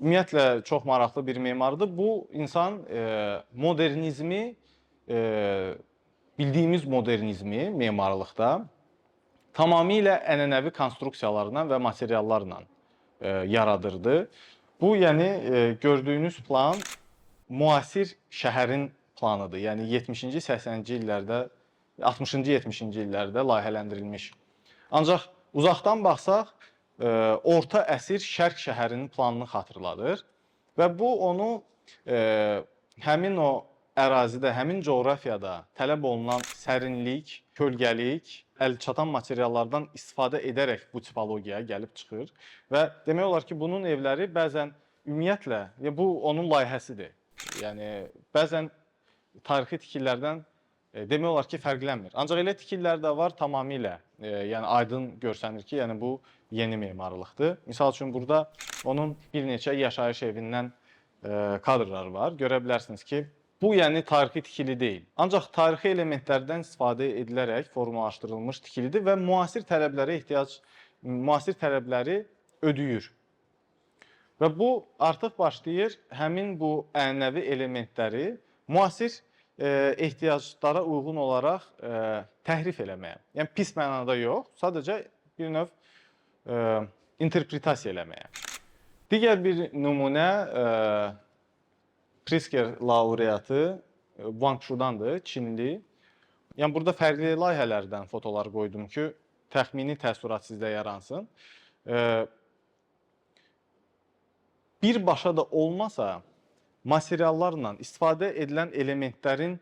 Speaker 2: Ümumiyyətlə çox maraqlı bir memardır. Bu insan modernizmi, bildiyimiz modernizmi memarlıqda tamamilə ənənəvi konstruksiyalarla və materiallarla yaradırdı. Bu, yəni gördüyünüz plan müasir şəhərin planıdır. Yəni 70-ci, 80-ci illərdə, 60-cı, 70-ci illərdə layihələndirilmiş. Ancaq uzaqdan baxsaq, orta əsr Şərq şəhərinin planını xatırladır və bu onu həmin o ərazidə, həmin coğrafiyada tələb olunan sərinlik, kölgəlik, əlçatan materiallardan istifadə edərək bu tipologiyaya gəlib çıxır və demək olar ki, bunun evləri bəzən ümumiyyətlə, bu onun layihəsidir. Yəni bəzən tarixi tikililərdən demək olar ki, fərqlənmir. Ancaq elə tikililər də var tamamilə, yəni aydın görsənir ki, yəni bu yeni memarlıqdır. Misal üçün burada onun bir neçə yaşayış evindən kadrlar var. Görə bilərsiniz ki, bu yəni tarixi tikili deyil. Ancaq tarixi elementlərdən istifadə edilərək formalaşdırılmış tikilidir və müasir tələbləri ödəyir. Və bu artıq başlayır həmin bu ənənəvi elementləri müasir ehtiyaclara uyğun olaraq təhrif eləməyə. Yəni pis mənada yox, sadəcə bir növ interpretasiya eləməyə. Digər bir nümunə Pritzker laureatı Wang Shu'dandır, Çinli. Yəni burada fərqli layihələrdən fotolar qoydum ki, təxmini təəssürat sizdə yaransın. Birbaşa da olmasa, materiallarla istifadə edilən elementlərin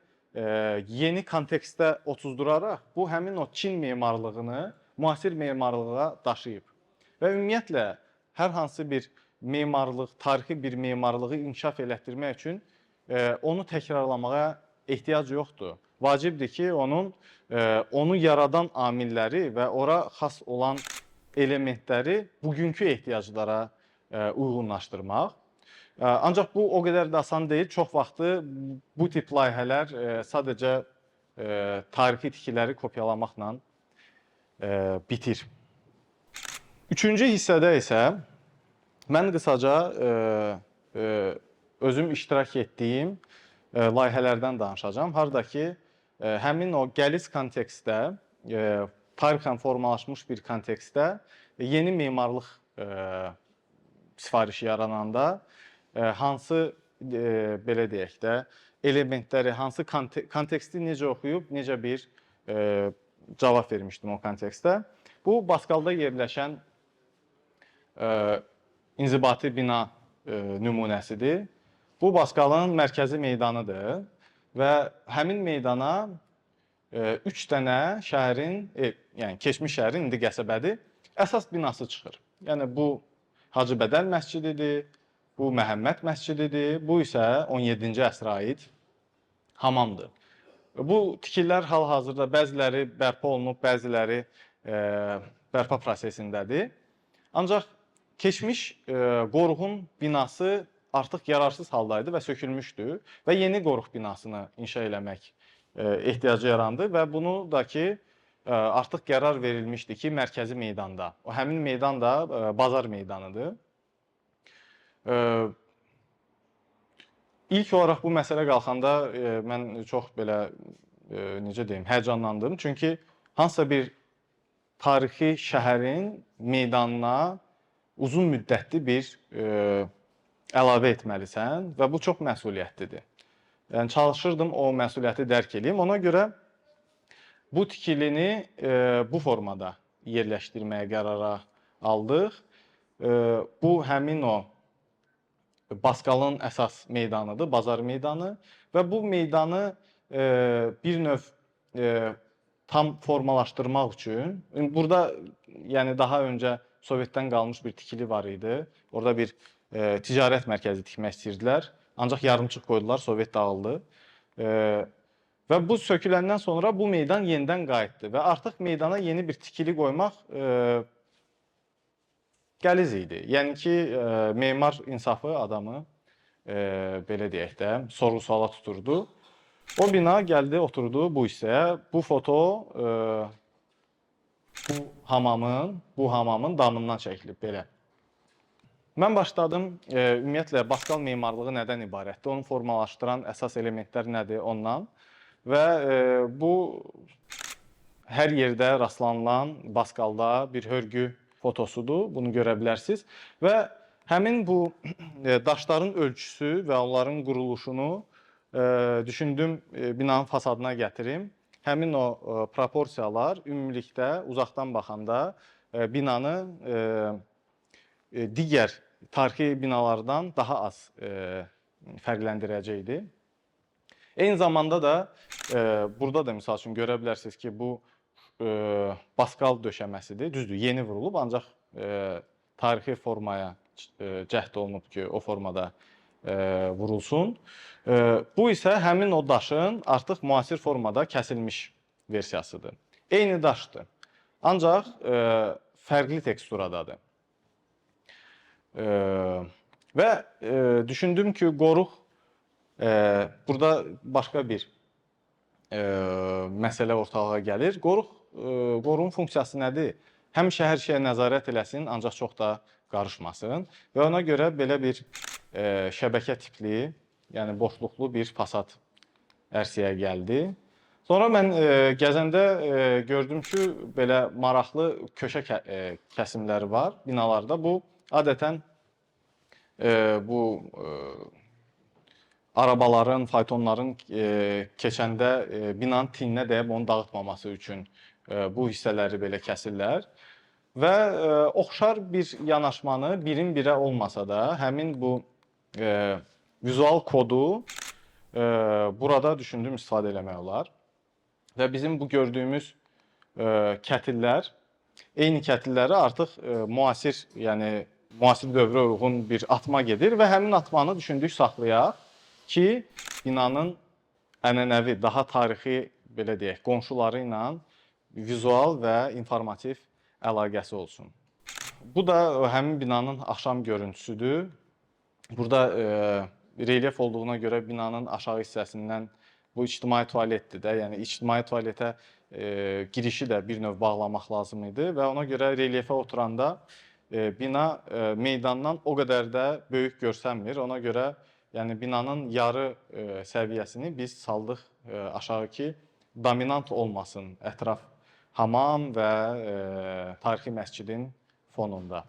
Speaker 2: yeni kontekstdə otuzduraraq bu həmin o Çin memarlığını müasir memarlığa daşıyıb. Və ümumiyyətlə hər hansı bir memarlıq, tarixi bir memarlığı inkişaf elətdirmək üçün onu təkrarlamağa ehtiyac yoxdur. Vacibdir ki, onu yaradan amilləri və ora xas olan elementləri bugünkü ehtiyaclara uyğunlaşdırmaq. Ancaq bu o qədər də asan deyil. Çox vaxtı bu tip layihələr sadəcə tarixi tikiləri kopyalamaqla bitir. Üçüncü hissədə isə mən qısaca özüm iştirak etdiyim layihələrdən danışacağım. Harada ki, həmin o gəliz kontekstdə, tarixən formalaşmış bir kontekstdə yeni memarlıq sifarişi yarananda hansı, belə deyək də, elementləri, hansı konteksti necə oxuyub, necə bir cavab vermişdim o kontekstdə. Bu, Baskalda yerləşən inzibati bina nümunəsidir. Bu, Baskalın mərkəzi meydanıdır və həmin meydana 3 dənə şəhərin, yəni keçmiş şəhərin, indi qəsəbədir, əsas binası çıxır. Yəni bu Hacı Bədəl məscididir, bu Məhəmməd məscididir, bu isə 17-ci əsrə aid hamamdır. Bu tikililər hal-hazırda bəziləri bərpa olunub, bəziləri bərpa prosesindədir. Ancaq keçmiş qoruğun binası artıq yararsız haldaydı və sökülmüşdü və yeni qoruq binasını inşa eləmək ehtiyacı yarandı və bunu da ki, artıq qərar verilmişdi ki, mərkəzi meydanda. O həmin meydan da bazar meydanıdır. İlk olaraq bu məsələ qalxanda mən çox belə, necə deyim, həyəcanlandım. Çünki hansısa bir tarixi şəhərin meydanına uzun müddətli bir əlavə etməlisən və bu çox məsuliyyətlidir. Yəni çalışırdım o məsuliyyəti dərk edeyim. Ona görə bu tikilini bu formada yerləşdirməyə qərara aldıq. Bu həmin o Baskalın əsas meydanıdır, bazar meydanı və bu meydanı bir növ tam formalaşdırmaq üçün, burada yəni daha öncə Sovetdən qalmış bir tikili var idi. Orada bir ticarət mərkəzi tikmək istəyirdilər. Ancaq yarımçıq qoydular, Sovet dağıldı. Və bu söküləndən sonra bu meydan yenidən qayıtdı və artıq meydana yeni bir tikili qoymaq qəliz idi. Yəni ki, memar insafı adamı belə deyək də, sorğu-suala tuturdu. O bina gəldi, oturdu bu hissəyə. Bu foto bu hamamın damından çəkilib belə. Mən başladım, ümumiyyətlə, Baskal memarlığı nədən ibarətdir? Onu formalaşdıran əsas elementlər nədir ondan? Və bu hər yerdə rastlanılan Baskalda bir hörgü fotosudur, bunu görə bilərsiniz. Və həmin bu daşların ölçüsü və onların quruluşunu düşündüm binanın fasadına gətirim. Həmin o proporsiyalar ümumilikdə uzaqdan baxanda binanı digər tarixi binalardan daha az fərqləndirəcəkdir. Eyni zamanda da burada da misal üçün görə bilərsiniz ki, bu Baskal döşəməsidir. Düzdür, yeni vurulub, ancaq tarixi formaya cəhd olunub ki, o formada vurulsun. Bu isə həmin o daşın artıq müasir formada kəsilmiş versiyasıdır. Eyni daşdır, ancaq fərqli teksturadadır. Və düşündüm ki, qoruq, burada başqa bir məsələ ortalığa gəlir. Qoruğun funksiyası nədir? Həmişə hər şeyə nəzarət eləsin, ancaq çox da qarışmasın. Və ona görə belə bir şəbəkə tipli, yəni boşluqlu bir fasad ərsəyə gəldi. Sonra mən gəzəndə gördüm ki, belə maraqlı köşə kəsimləri var binalarda. Bu adətən bu arabaların, faytonların keçəndə binanın tininə dəyib onu dağıtmaması üçün bu hissələri belə kəsirlər. Və oxşar bir yanaşmanı birin birə olmasa da həmin bu vizual kodu burada düşündüm istifadə eləmək olar. Və bizim bu gördüyümüz kətillər, eyni kətilləri artıq müasir, yəni müasir dövrə uyğun bir atma gedir və həmin atmanı düşündük saxlayaq ki, binanın ənənəvi, daha tarixi, belə deyək, qonşuları ilə vizual və informativ əlaqəsi olsun. Bu da həmin binanın axşam görüntüsüdür. Burada relyef olduğuna görə binanın aşağı hissəsindən bu ictimai tualetdir də, yəni ictimai tualetə girişi də bir növ bağlamaq lazım idi və ona görə relyefə oturanda bina meydandan o qədər də böyük görsənmir. Ona görə yəni binanın yarı səviyyəsini biz saldıq aşağı ki, dominant olmasın ətraf hamam və tarixi məscidin fonunda.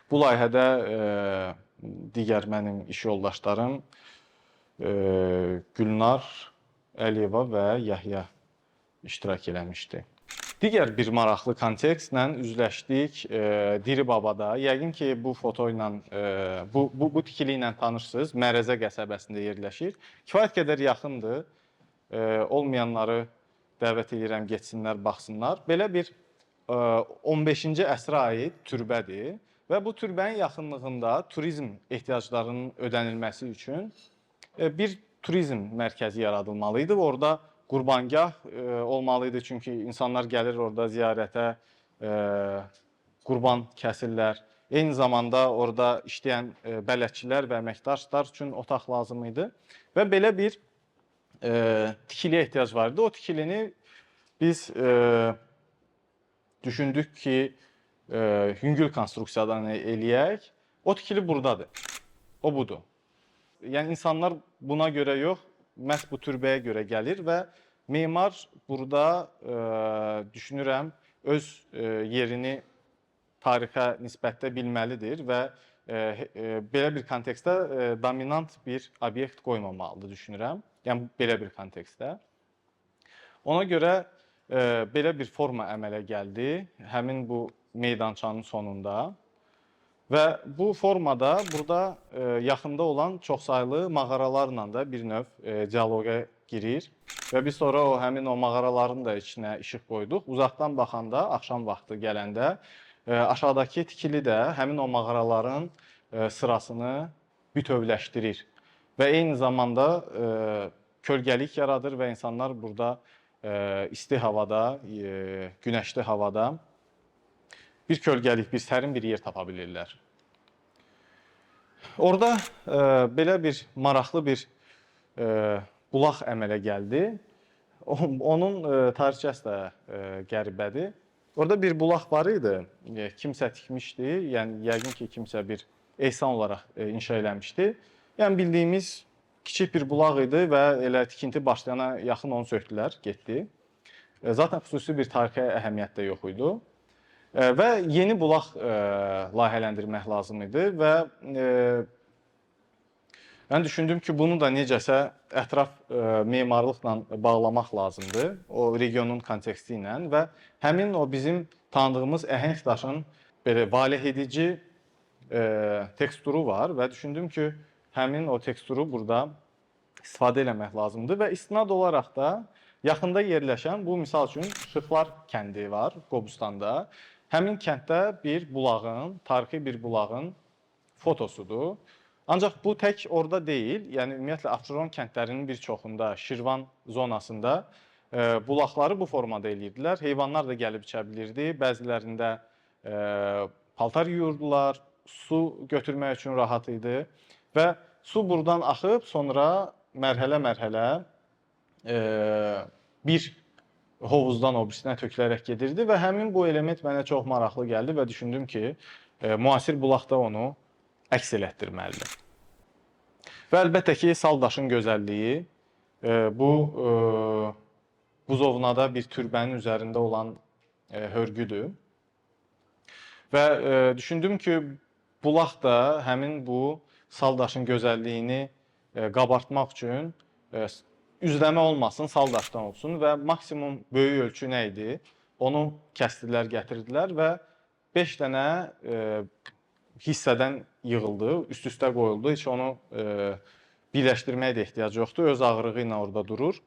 Speaker 2: Bu layihədə digər mənim iş yoldaşlarım Gülnar Əliyeva və Yahya iştirak eləmişdi. Digər bir maraqlı kontekstlə üzləşdik Diri Babada. Yəqin ki, bu foto ilə, bu tikili ilə tanışsınız. Mərəzə qəsəbəsində yerləşir. Kifayət qədər yaxındır. Olmayanları dəvət edirəm, getsinlər, baxsınlar. Belə bir 15-ci əsrə aid türbədir və bu türbənin yaxınlığında turizm ehtiyaclarının ödənilməsi üçün bir turizm mərkəzi yaradılmalı idi. Orada qurbangah olmalı idi, çünki insanlar gəlir orada ziyarətə, qurban kəsirlər. Eyni zamanda orada işləyən bələdçilər və əməkdaşlar üçün otaq lazım idi və belə bir tikiliyə ehtiyac var idi. O tikilini biz düşündük ki, yüngül konstruksiyadan eləyək. O tikili buradadır. O budur. Yəni insanlar buna görə yox, məhz bu türbəyə görə gəlir və memar burada düşünürəm öz yerini tarixə nisbətdə bilməlidir və belə bir kontekstdə dominant bir obyekt qoymamalıdır düşünürəm. Yəni belə bir kontekstdə. Ona görə belə bir forma əmələ gəldi həmin bu meydançanın sonunda. Və bu formada burada yaxında olan çoxsaylı mağaralarla da bir növ dialoqa girir. Və biz sonra həmin o mağaraların da içinə işıq qoyduq. Uzaqdan baxanda, axşam vaxtı gələndə aşağıdakı tikili də həmin o mağaraların sırasını bütövləşdirir. Və eyni zamanda kölgəlik yaradır və insanlar burada isti havada, günəşli havada bir kölgəlik, bir sərin bir yer tapa bilirlər. Orada belə bir maraqlı bir bulaq əmələ gəldi. Onun tarixçəsi də qəribədir. Orada bir bulaq var idi, kimsə tikmişdi, yəni yəqin ki, kimsə bir ehsan olaraq inşa eləmişdi. Yəni bildiyimiz kiçik bir bulaq idi və elə tikinti başlayana yaxın onu sökdülər, getdi. Zaten xüsusi bir tarixi əhəmiyyət də yox idi. Və yeni bulaq layihələndirmək lazım idi və mən düşündüm ki, bunu da necəsə ətraf memarlıqla bağlamaq lazımdır, o regionun konteksti ilə və həmin o bizim tanıdığımız əhəng daşın belə valeh edici teksturu var və düşündüm ki, həmin o teksturu burada istifadə eləmək lazımdır və istinad olaraq da yaxında yerləşən, bu misal üçün Şıxlar kəndi var Qobustanda. Həmin kənddə bir bulağın, tarixi bir bulağın fotosudur. Ancaq bu tək orada deyil, yəni ümumiyyətlə Abşeron kəndlərinin bir çoxunda, Şirvan zonasında bulaqları bu formada eləyirdilər. Heyvanlar da gəlib içə bilirdi, bəzilərində paltar yuyurdular, su götürmək üçün rahat idi və su buradan axıb sonra mərhələ-mərhələ bir hovuzdan o birisinə tökülərək gedirdi və həmin bu element mənə çox maraqlı gəldi və düşündüm ki, müasir bulaqda onu əks elətdirməlidir. Və əlbəttə ki, Saldaşın gözəlliyi bu buzovnada bir türbənin üzərində olan hörgüdür. Və düşündüm ki, bulaq da həmin bu Saldaşın gözəlliyini qabartmaq üçün üzləmə olmasın, Saldaşdan olsun və maksimum böyük ölçü nə idi? Onu kəsdilər, gətirdilər və 5 dənə hissədən yığıldı, üst-üstə qoyuldu. Heç onu birləşdirməyə də ehtiyac yoxdur. Öz ağırlığı ilə orada durur.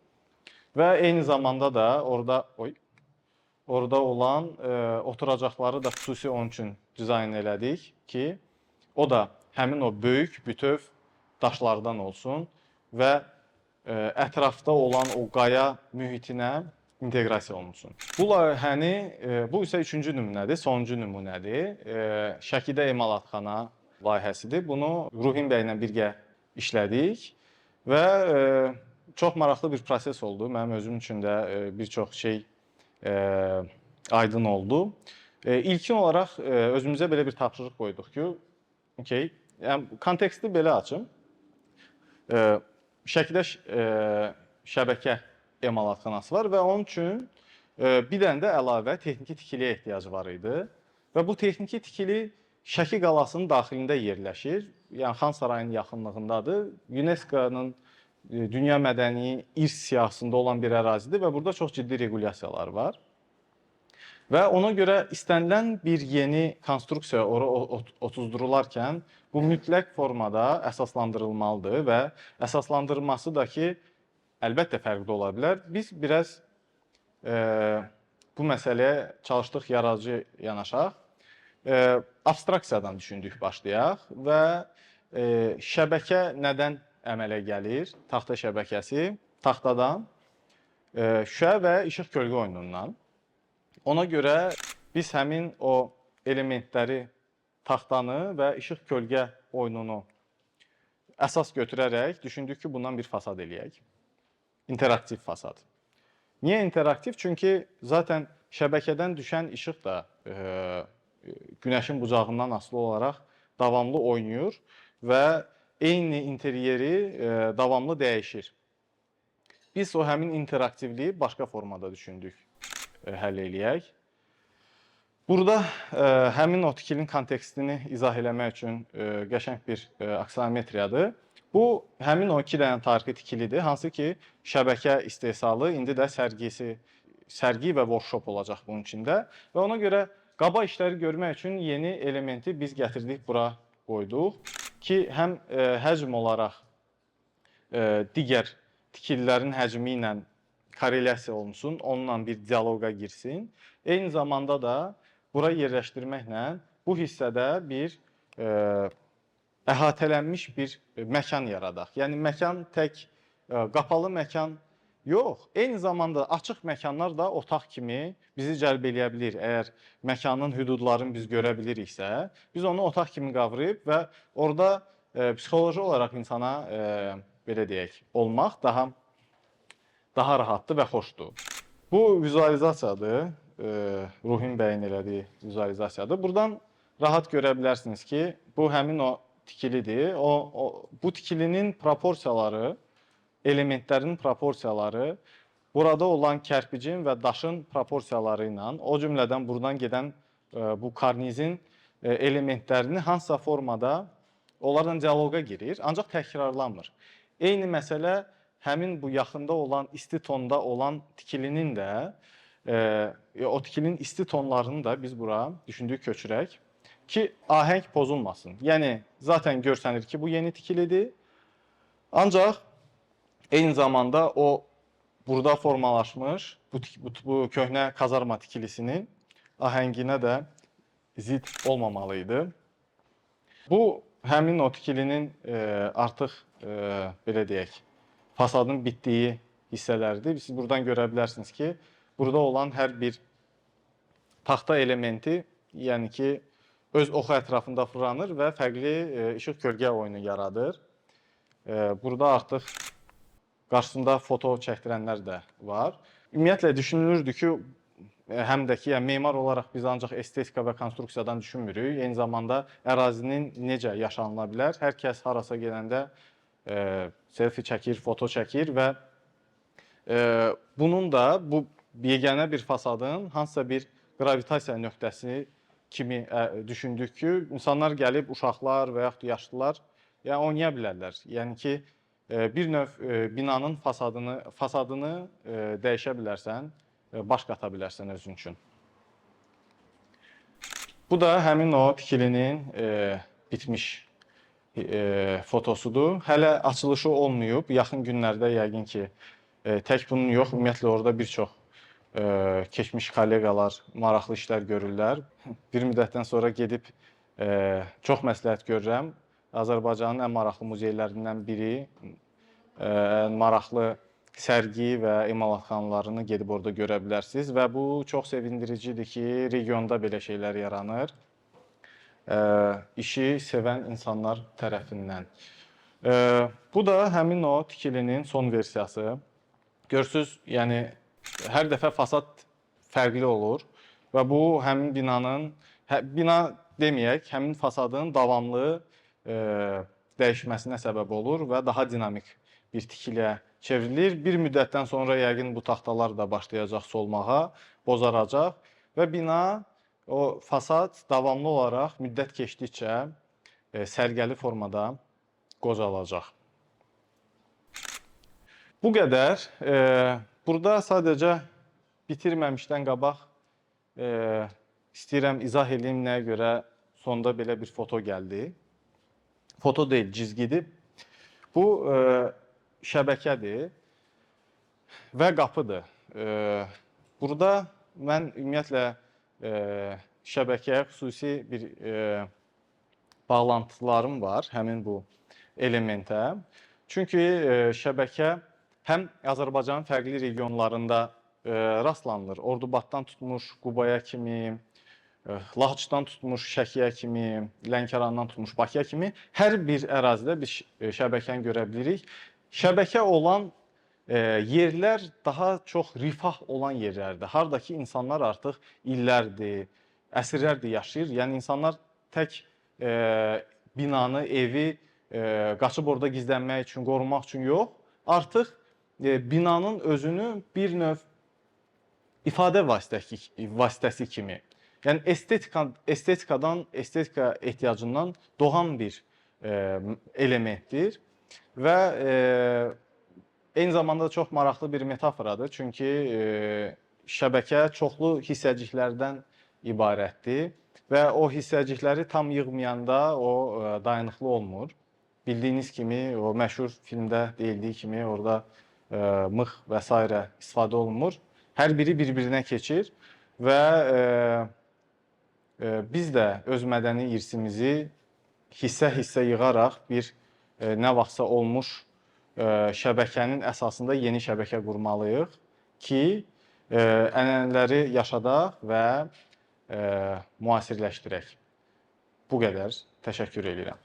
Speaker 2: Və eyni zamanda da orada olan oturacaqları da xüsusi onun üçün dizayn elədik ki, o da həmin o böyük bütöv daşlardan olsun və ətrafda olan o qaya mühitinə inteqrasiya olunsun. Bu layihəni, bu isə 3-cü nümunədir, sonuncu nümunədir. Şəkidə emalatxana layihəsidir. Bunu Ruhin bəylə birgə işlədik və çox maraqlı bir proses oldu. Mənim özüm üçün də bir çox şey aydın oldu. İlkin olaraq özümüzə belə bir tapşırıq qoyduq ki, yəni konteksti belə açım. Şəkidə şəbəkə emalatxanası var və onun üçün bir dənə də əlavə texniki tikiliyə ehtiyac var idi. Və bu texniki tikili Şəki qalasının daxilində yerləşir. Yəni Xan sarayının yaxınlığındadır. UNESCO-nun Dünya Mədəni İrs siyahısında olan bir ərazidir və burada çox ciddi regulyasiyalar var. Və ona görə istənilən bir yeni konstruksiya ora otuzdurularkən bu mütləq formada əsaslandırılmalıdır və əsaslandırılması da ki, əlbəttə fərqli ola bilər. Biz biraz bu məsələyə çalışdıq yaradıcı yanaşaq. Abstraksiyadan düşündük başlayaq və şəbəkə nədən əmələ gəlir? Taxta şəbəkəsi taxtadan, şüşə və işıq kölgə oyunundan. Ona görə biz həmin o elementləri taxtanı və işıq kölgə oyununu əsas götürərək düşündük ki, bundan bir fasad eləyək. İnteraktiv fasad. Niyə interaktiv? Çünki zaten şəbəkədən düşən işıq da günəşin bucağından asılı olaraq davamlı oynayır və eyni interyeri davamlı dəyişir. Biz o həmin interaktivliyi başqa formada düşündük, həll eləyək. Burada həmin o tikilinin kontekstini izah eləmək üçün qəşəng bir aksiometriyadır. Bu, həmin o 2 dənə tarixi tikilidir, hansı ki, şəbəkə istehsalı, indi də sərgi və workshop olacaq bunun içində. Və ona görə qaba işləri görmək üçün yeni elementi biz gətirdik, bura qoyduq ki, həm həcm olaraq digər tikililərin həcmi ilə korrelyasiya olunsun, onunla bir dialoqa girsin. Eyni zamanda da bura yerləşdirməklə bu hissədə bir əhatələnmiş bir məkan yaradaq. Yəni, məkan tək qapalı məkan yox, eyni zamanda açıq məkanlar da otaq kimi bizi cəlb eləyə bilər. Əgər məkanın hüdudlarını biz görə biliriksə, biz onu otaq kimi qavrayıb və orada psixoloji olaraq insana belə deyək, olmaq daha rahatdır və xoşdur. Bu vizualizasiyadır, Ruhin bəyin elədiyi vizualizasiyadır. Buradan rahat görə bilərsiniz ki, bu həmin o tikilidir. Bu tikilinin proporsiyaları, elementlərin proporsiyaları burada olan kərpicin və daşın proporsiyaları ilə, o cümlədən buradan gedən bu karnizin elementlərini hansısa formada onlarla dialoqa girir, ancaq təkrarlanmır. Eyni məsələ həmin bu yaxında olan isti tonda olan tikilinin də, o tikilinin isti tonlarını da biz bura düşündük köçürək ki, ahəng pozulmasın. Yəni, zaten görsənir ki, bu yeni tikilidir. Ancaq eyni zamanda o burada formalaşmış bu köhnə kazarma tikilisinin ahənginə də zid olmamalıydı. Bu həmin o tikilinin artıq belə deyək, fasadın bitdiyi hissələrdir. Siz buradan görə bilərsiniz ki, burada olan hər bir taxta elementi, yəni ki, öz oxu ətrafında fırlanır və fərqli işıq kölgə oyunu yaradır. Burada artıq qarşısında foto çəkdirənlər də var. Ümumiyyətlə düşünülürdü ki, həm də ki, yəni memar olaraq biz ancaq estetika və konstruksiyadan düşünmürük. Eyni zamanda ərazinin necə yaşanıla bilər? Hər kəs harasa gedəndə selfie çəkir, foto çəkir və bunun da bu yeganə bir fasadın hansısa bir qravitasiya nöqtəsi kimi düşündük ki, insanlar gəlib, uşaqlar və yaxud yaşlılar oynaya bilərlər. Yəni ki, bir növ binanın fasadını dəyişə bilərsən, baş qata bilərsən özün üçün. Bu da həmin o tikilinin bitmiş fotosudur. Hələ açılışı olmayıb. Yaxın günlərdə yəqin ki, tək bunun yox, ümumiyyətlə orada bir çox keçmiş kollegalar maraqlı işlər görürlər. Bir müddətdən sonra gedib çox məsləhət görürəm. Azərbaycanın ən maraqlı muzeylərindən biri, ən maraqlı sərgi və emalatxanalarını gedib orada görə bilərsiniz və bu çox sevindiricidir ki, regionda belə şeylər yaranır. İşi sevən insanlar tərəfindən. Bu da həmin o tikilinin son versiyası. Görürsünüz, yəni hər dəfə fasad fərqli olur və bu həmin bina deməyək, həmin fasadın davamlı dəyişməsinə səbəb olur və daha dinamik bir tikiliyə çevrilir. Bir müddətdən sonra yəqin bu taxtalar da başlayacaq solmağa, bozaracaq və bina, o fasad davamlı olaraq müddət keçdikcə sərgəli formada qocalacaq. Bu qədər. Burada sadəcə bitirməmişdən qabaq istəyirəm izah edeyim nəyə görə sonda belə bir foto gəldi. Foto deyil, cizgidir. Bu şəbəkədir və qapıdır. Burada mən ümumiyyətlə şəbəkəyə xüsusi bir bağlantılarım var həmin bu elementə. Çünki şəbəkə həm Azərbaycanın fərqli regionlarında rastlanılır. Ordubaddan tutmuş Qubaya kimi, Laçından tutmuş Şəkiyə kimi, Lənkərandan tutmuş Bakıya kimi hər bir ərazidə biz şəbəkəni görə bilirik. Şəbəkə olan yerlər daha çox rifah olan yerlərdir. Hardakı insanlar artıq illərdir, əsrlərdir yaşayır. Yəni insanlar tək binanı, evi qaçıb orada gizlənmək üçün, qorumaq üçün yox, artıq binanın özünü bir növ ifadə vasitəsi kimi, yəni estetika ehtiyacından doğan bir elementdir və eyni zamanda çox maraqlı bir metaforadır. Çünki şəbəkə çoxlu hissəciklərdən ibarətdir və o hissəcikləri tam yığmayanda o dayanıqlı olmur. Bildiyiniz kimi, o məşhur filmdə deyildiyi kimi orada mıx və s. istifadə olunmur. Hər biri bir-birinə keçir və biz də öz mədəni irsimizi hissə-hissə yığaraq bir nə vaxtsa olmuş şəbəkənin əsasında yeni şəbəkə qurmalıyıq ki, ənənələri yaşadaq və müasirləşdirək. Bu qədər. Təşəkkür edirəm.